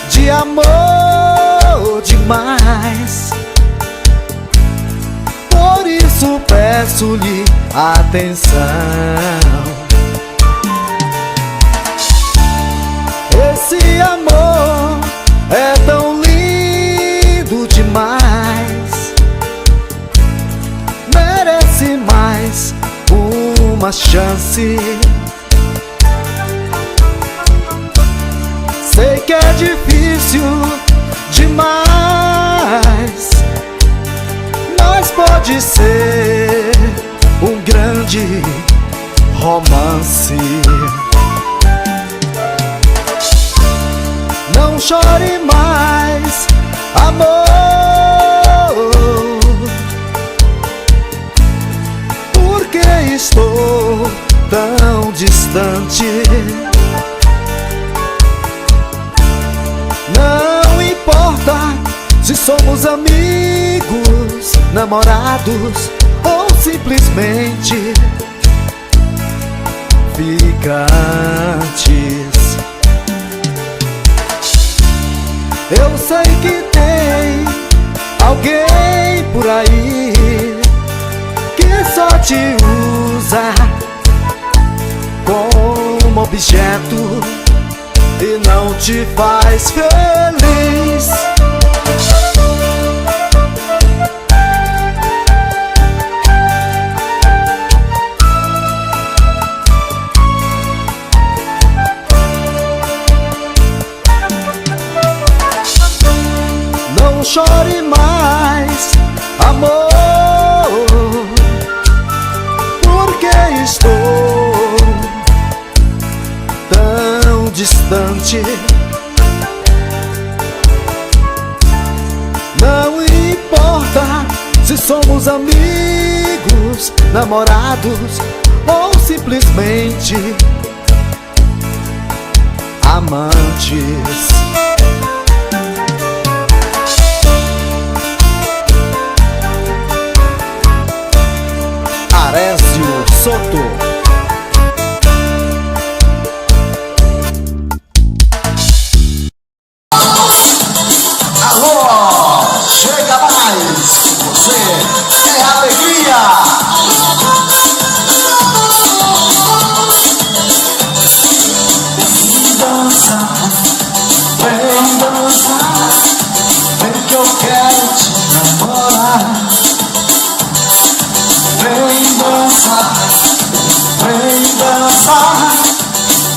de amor demais, por isso peço-lhe atenção. Esse amor é tão lindo demais, merece mais uma chance. Sei que é difícil demais, mas pode ser um grande romance. Não chore mais, amor, porque estou distante. Não importa se somos amigos, namorados ou simplesmente ficantes. Eu sei que tem alguém por aí que só te usa como objeto e não te faz feliz. Não chore mais, amor, porque estou tão distante. Não importa se somos amigos, namorados ou simplesmente amantes. Arécio Soto. Alô, chega mais, você é alegria. Vem dançar, vem que eu quero te namorar. Vem dançar,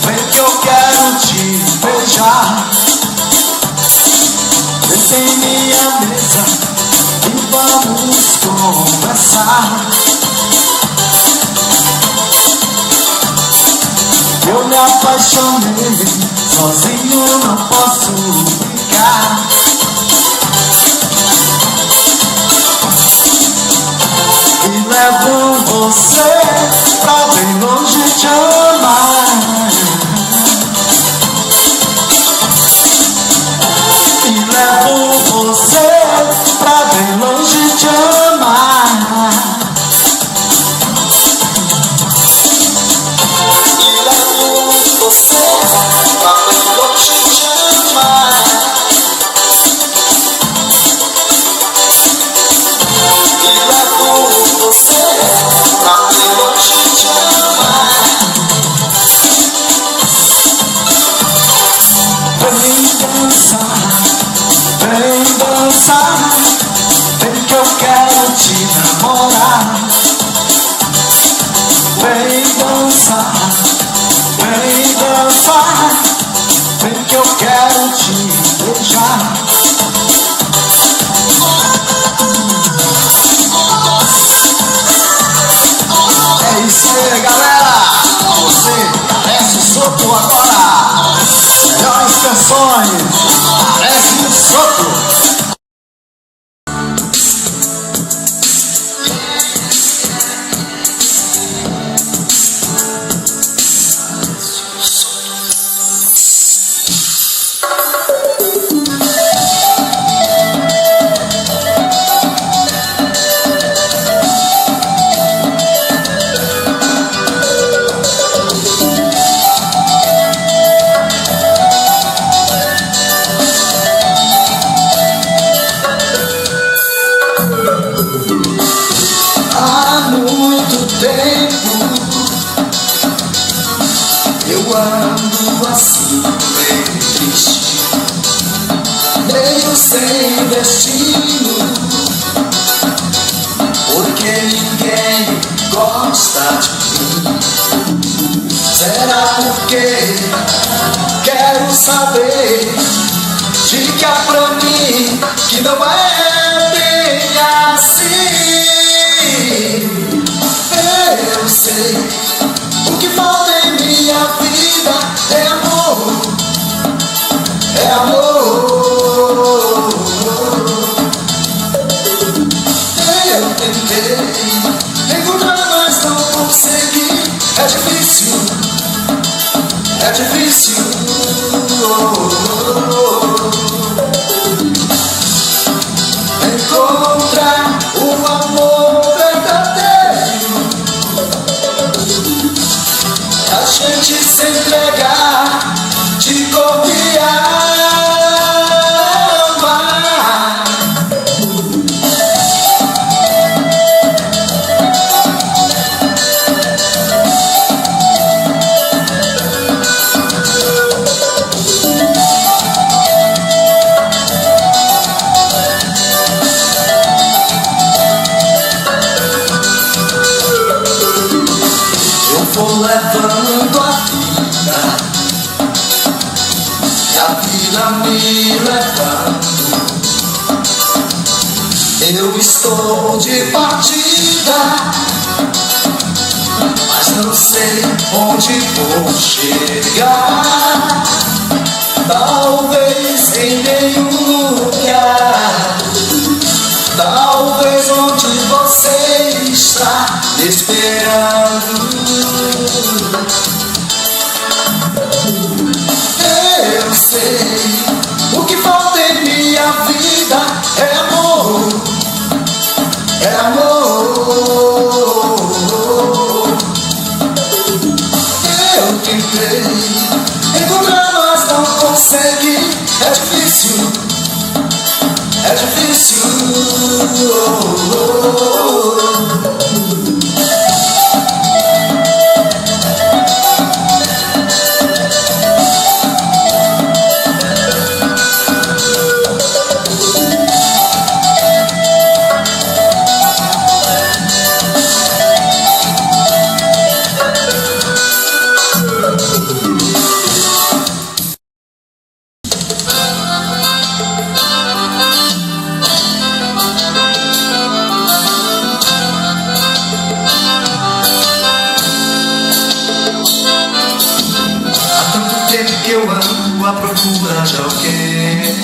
vem que eu quero te beijar. Desce em minha mesa e vamos conversar. Eu me apaixonei, sozinho não posso ficar. E levo você pra bem longe te amar. E levo você pra bem longe te amar. E levo você pra bem longe te amar. E levo você pra bem longe te amar. Vem dançar, vem que eu quero te namorar. Vem dançar, vem que eu quero te beijar. É isso aí, galera! Você, Arécio Soto agora! Melhores canções, Arécio Soto! Sem destino, porque ninguém gosta de mim. Será porque quero saber de cá pra mim que não é bem assim. Eu sei o que falta em minha vida é amor, é amor. Encontrar, mas não consegui. É difícil é difícil. Encontrar um amor verdadeiro, a gente se entregar de corpo e alma. Vou levando a vida, e a vida me levando. Eu estou de partida, mas não sei onde vou chegar. Talvez em nenhum lugar, talvez onde você está me esperando. Eu sei, o que falta em minha vida é amor, é amor. Eu tentei encontrar, mas não consegui. É difícil, é difícil. Que eu ando à procura de alguém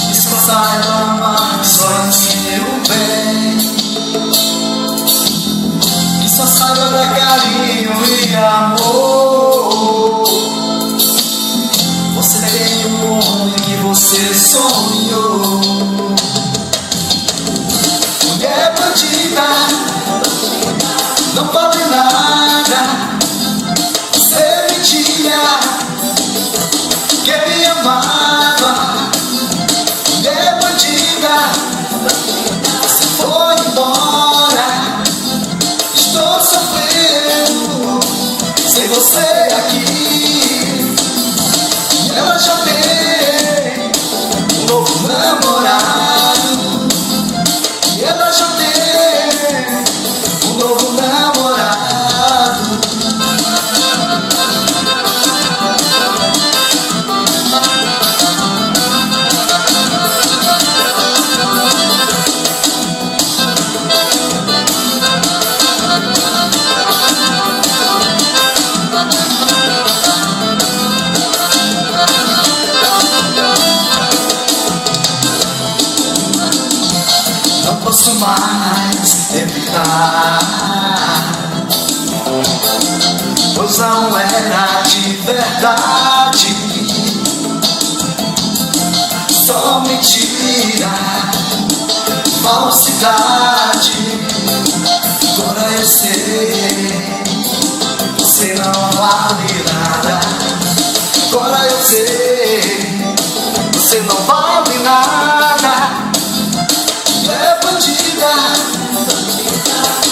que só saiba amar, só ensine o bem, que só saiba dar carinho e amor. Você tem o homem que você sonhou. Mulher bandida, não vale nada. Que me amava, mulher bandida, você foi embora. Estou sofrendo sem você aqui. Ela já tem um novo namorado, e ela já tem um novo namorado. Não posso mais evitar, pois não era de verdade, só mentira, falsidade. Agora eu sei, você não vale nada. Agora eu sei, você não vale nada. É bandida,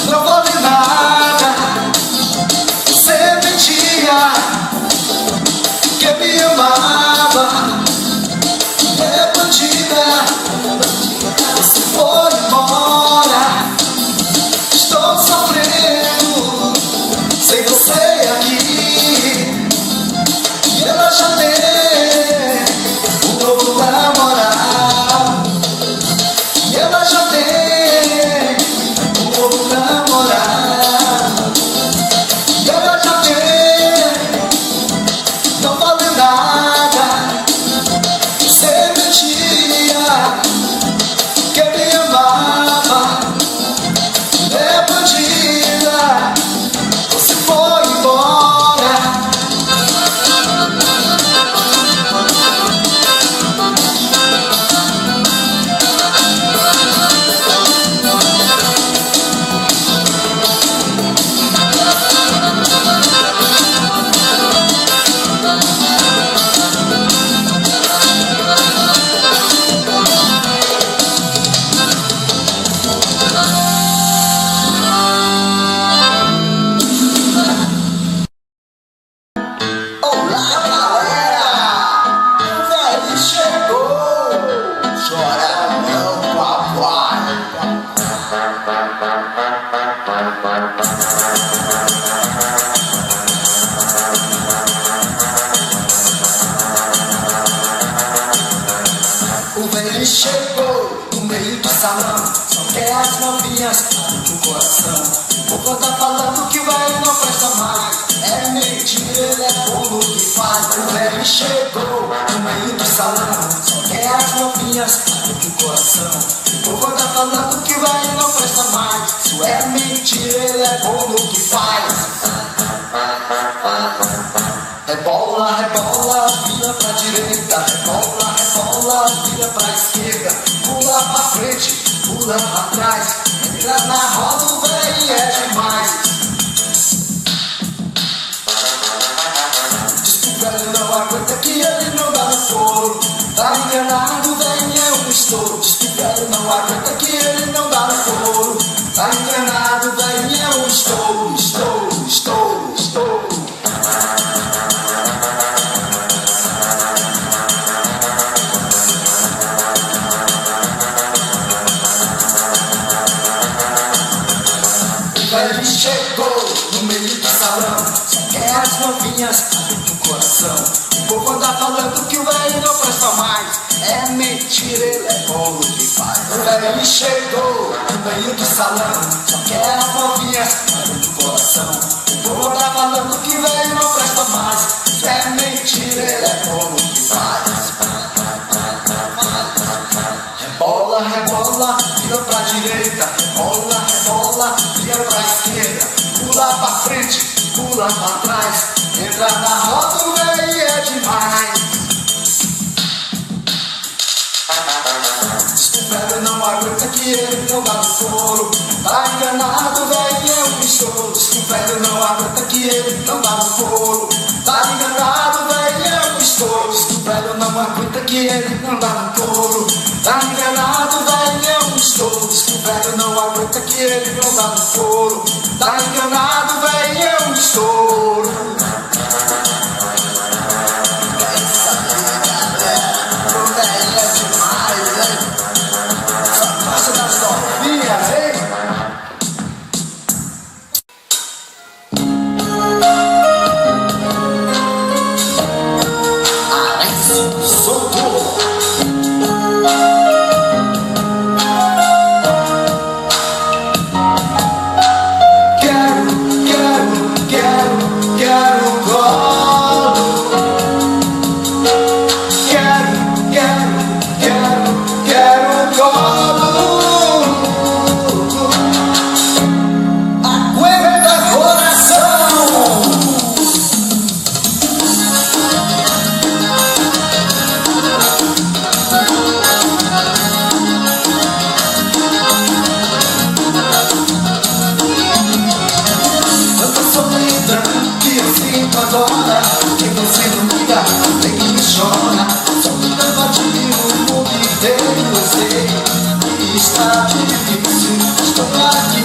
não vale nada. Você mentia que me amava. É bandida, você foi embora. Estou sofrendo sem você aqui. chegou no meio do salão, só quer as novinhas do coração. O povo tá falando que o velho não presta mais, é mentira, ele é bom no que faz. O velho chegou no meio do salão, só quer as novinhas do coração. O povo tá falando que o velho não presta mais, isso é mentira, ele é bom no que faz. Rebola, rebola, vira pra direita. Rebola, rebola, vira pra esquerda. Pula pra frente, pula pra trás. Entra na roda, o velho é demais. Diz que o velho não aguenta, que ele não dá no couro. Tá enganado, o velho é um estouro. Diz que o velho não aguenta, que ele não dá no couro. Tá enganado, o velho é um estouro. Estouro, estouro, estouro. Ele chegou no meio do salão, só quer as novinhas do coração. O povo anda falando que o velho não presta mais, é mentira, ele é bom no que faz. O velho chegou no meio do salão, só quer as novinhas do coração. O povo anda falando que o velho não presta mais, é mentira, ele é bom no que faz. Rebola, rebola, vira pra direita. Rebola, rebola, vira pra esquerda. Pula pra frente, pula pra trás. Entra na roda, o velho é demais. Diz que o velho não aguenta, que ele não dá no couro. Tá enganado, o velho é um estouro. Diz que o velho não aguenta, que ele não dá no couro. Tá enganado, o velho é um estouro. Diz que o velho não aguenta, que ele não dá no couro. Tá enganado, o velho é um estouro. Diz que o velho não aguenta, que ele não dá no couro. Tá enganado, o velho é um estouro. Quer saber, galera? O velho é demais, hein? Só gosta das novinhas, hein? Alex Socorro. Agora, que você não liga, nem me chora. Só me leva de mim o mundo inteiro. Eu sei que está difícil. Estou aqui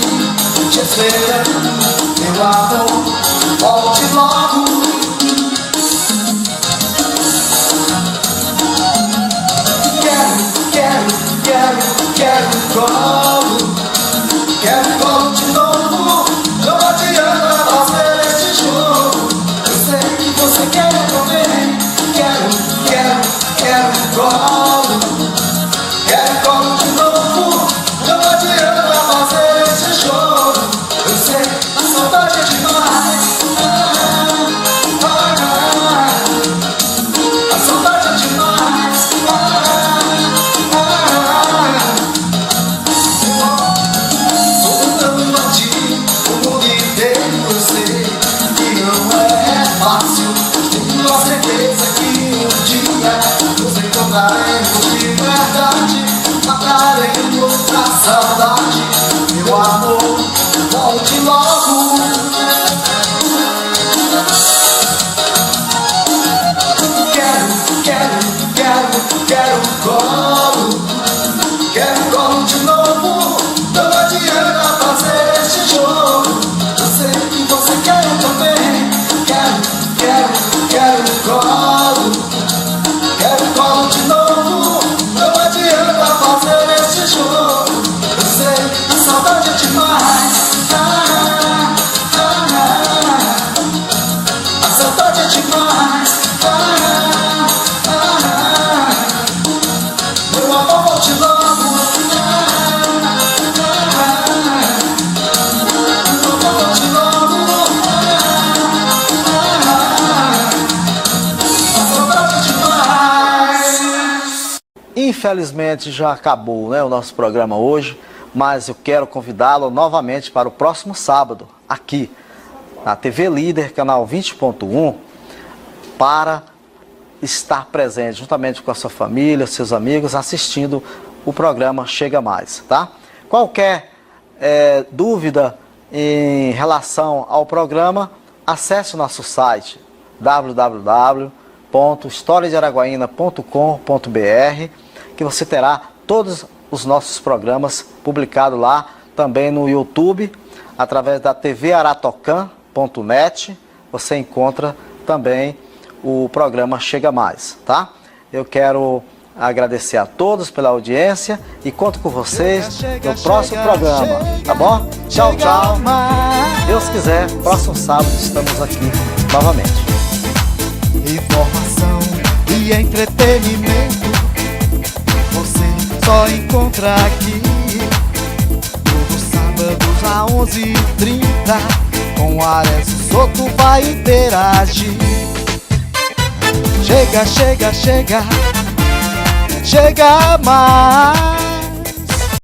te esperando, meu amor. Volte logo. Quero colo. Quero colo de novo. Não adianta fazer esse jogo. Você quer também? Quero colo. Quero colo de novo. Não adianta fazer esse jogo. Eu sei, a saudade é demais. A saudade é demais. Soltando a ti o mundo inteiro. Eu sei que não é fácil. Tenho a certeza que um dia nos encontraremos de verdade. Mataremos a saudade, meu amor, volte logo. Quero colo. Quero colo de novo. Não adianta fazer este jogo. Eu sei que você quer também. Quero colo. Quero colo de novo. Não adianta fazer este jogo. Eu sei infelizmente já acabou, né, o nosso programa hoje, mas eu quero convidá-lo novamente para o próximo sábado, aqui na TV Líder, canal 20.1, para estar presente juntamente com a sua família, seus amigos, assistindo o programa Chega Mais, tá? Qualquer dúvida em relação ao programa, acesse o nosso site www.historiadearaguaína.com.br, que você terá todos os nossos programas publicados lá, também no YouTube, através da tvaratocan.net, você encontra também o programa Chega Mais, tá? Eu quero agradecer a todos pela audiência e conto com vocês no próximo programa, tá bom? Tchau, tchau. Deus quiser, próximo sábado estamos aqui novamente. Informação e entretenimento você só encontra aqui. Todos sábados às 11h30 com Arezo Soto vai interagir. Chega, chega, chega, chega mais.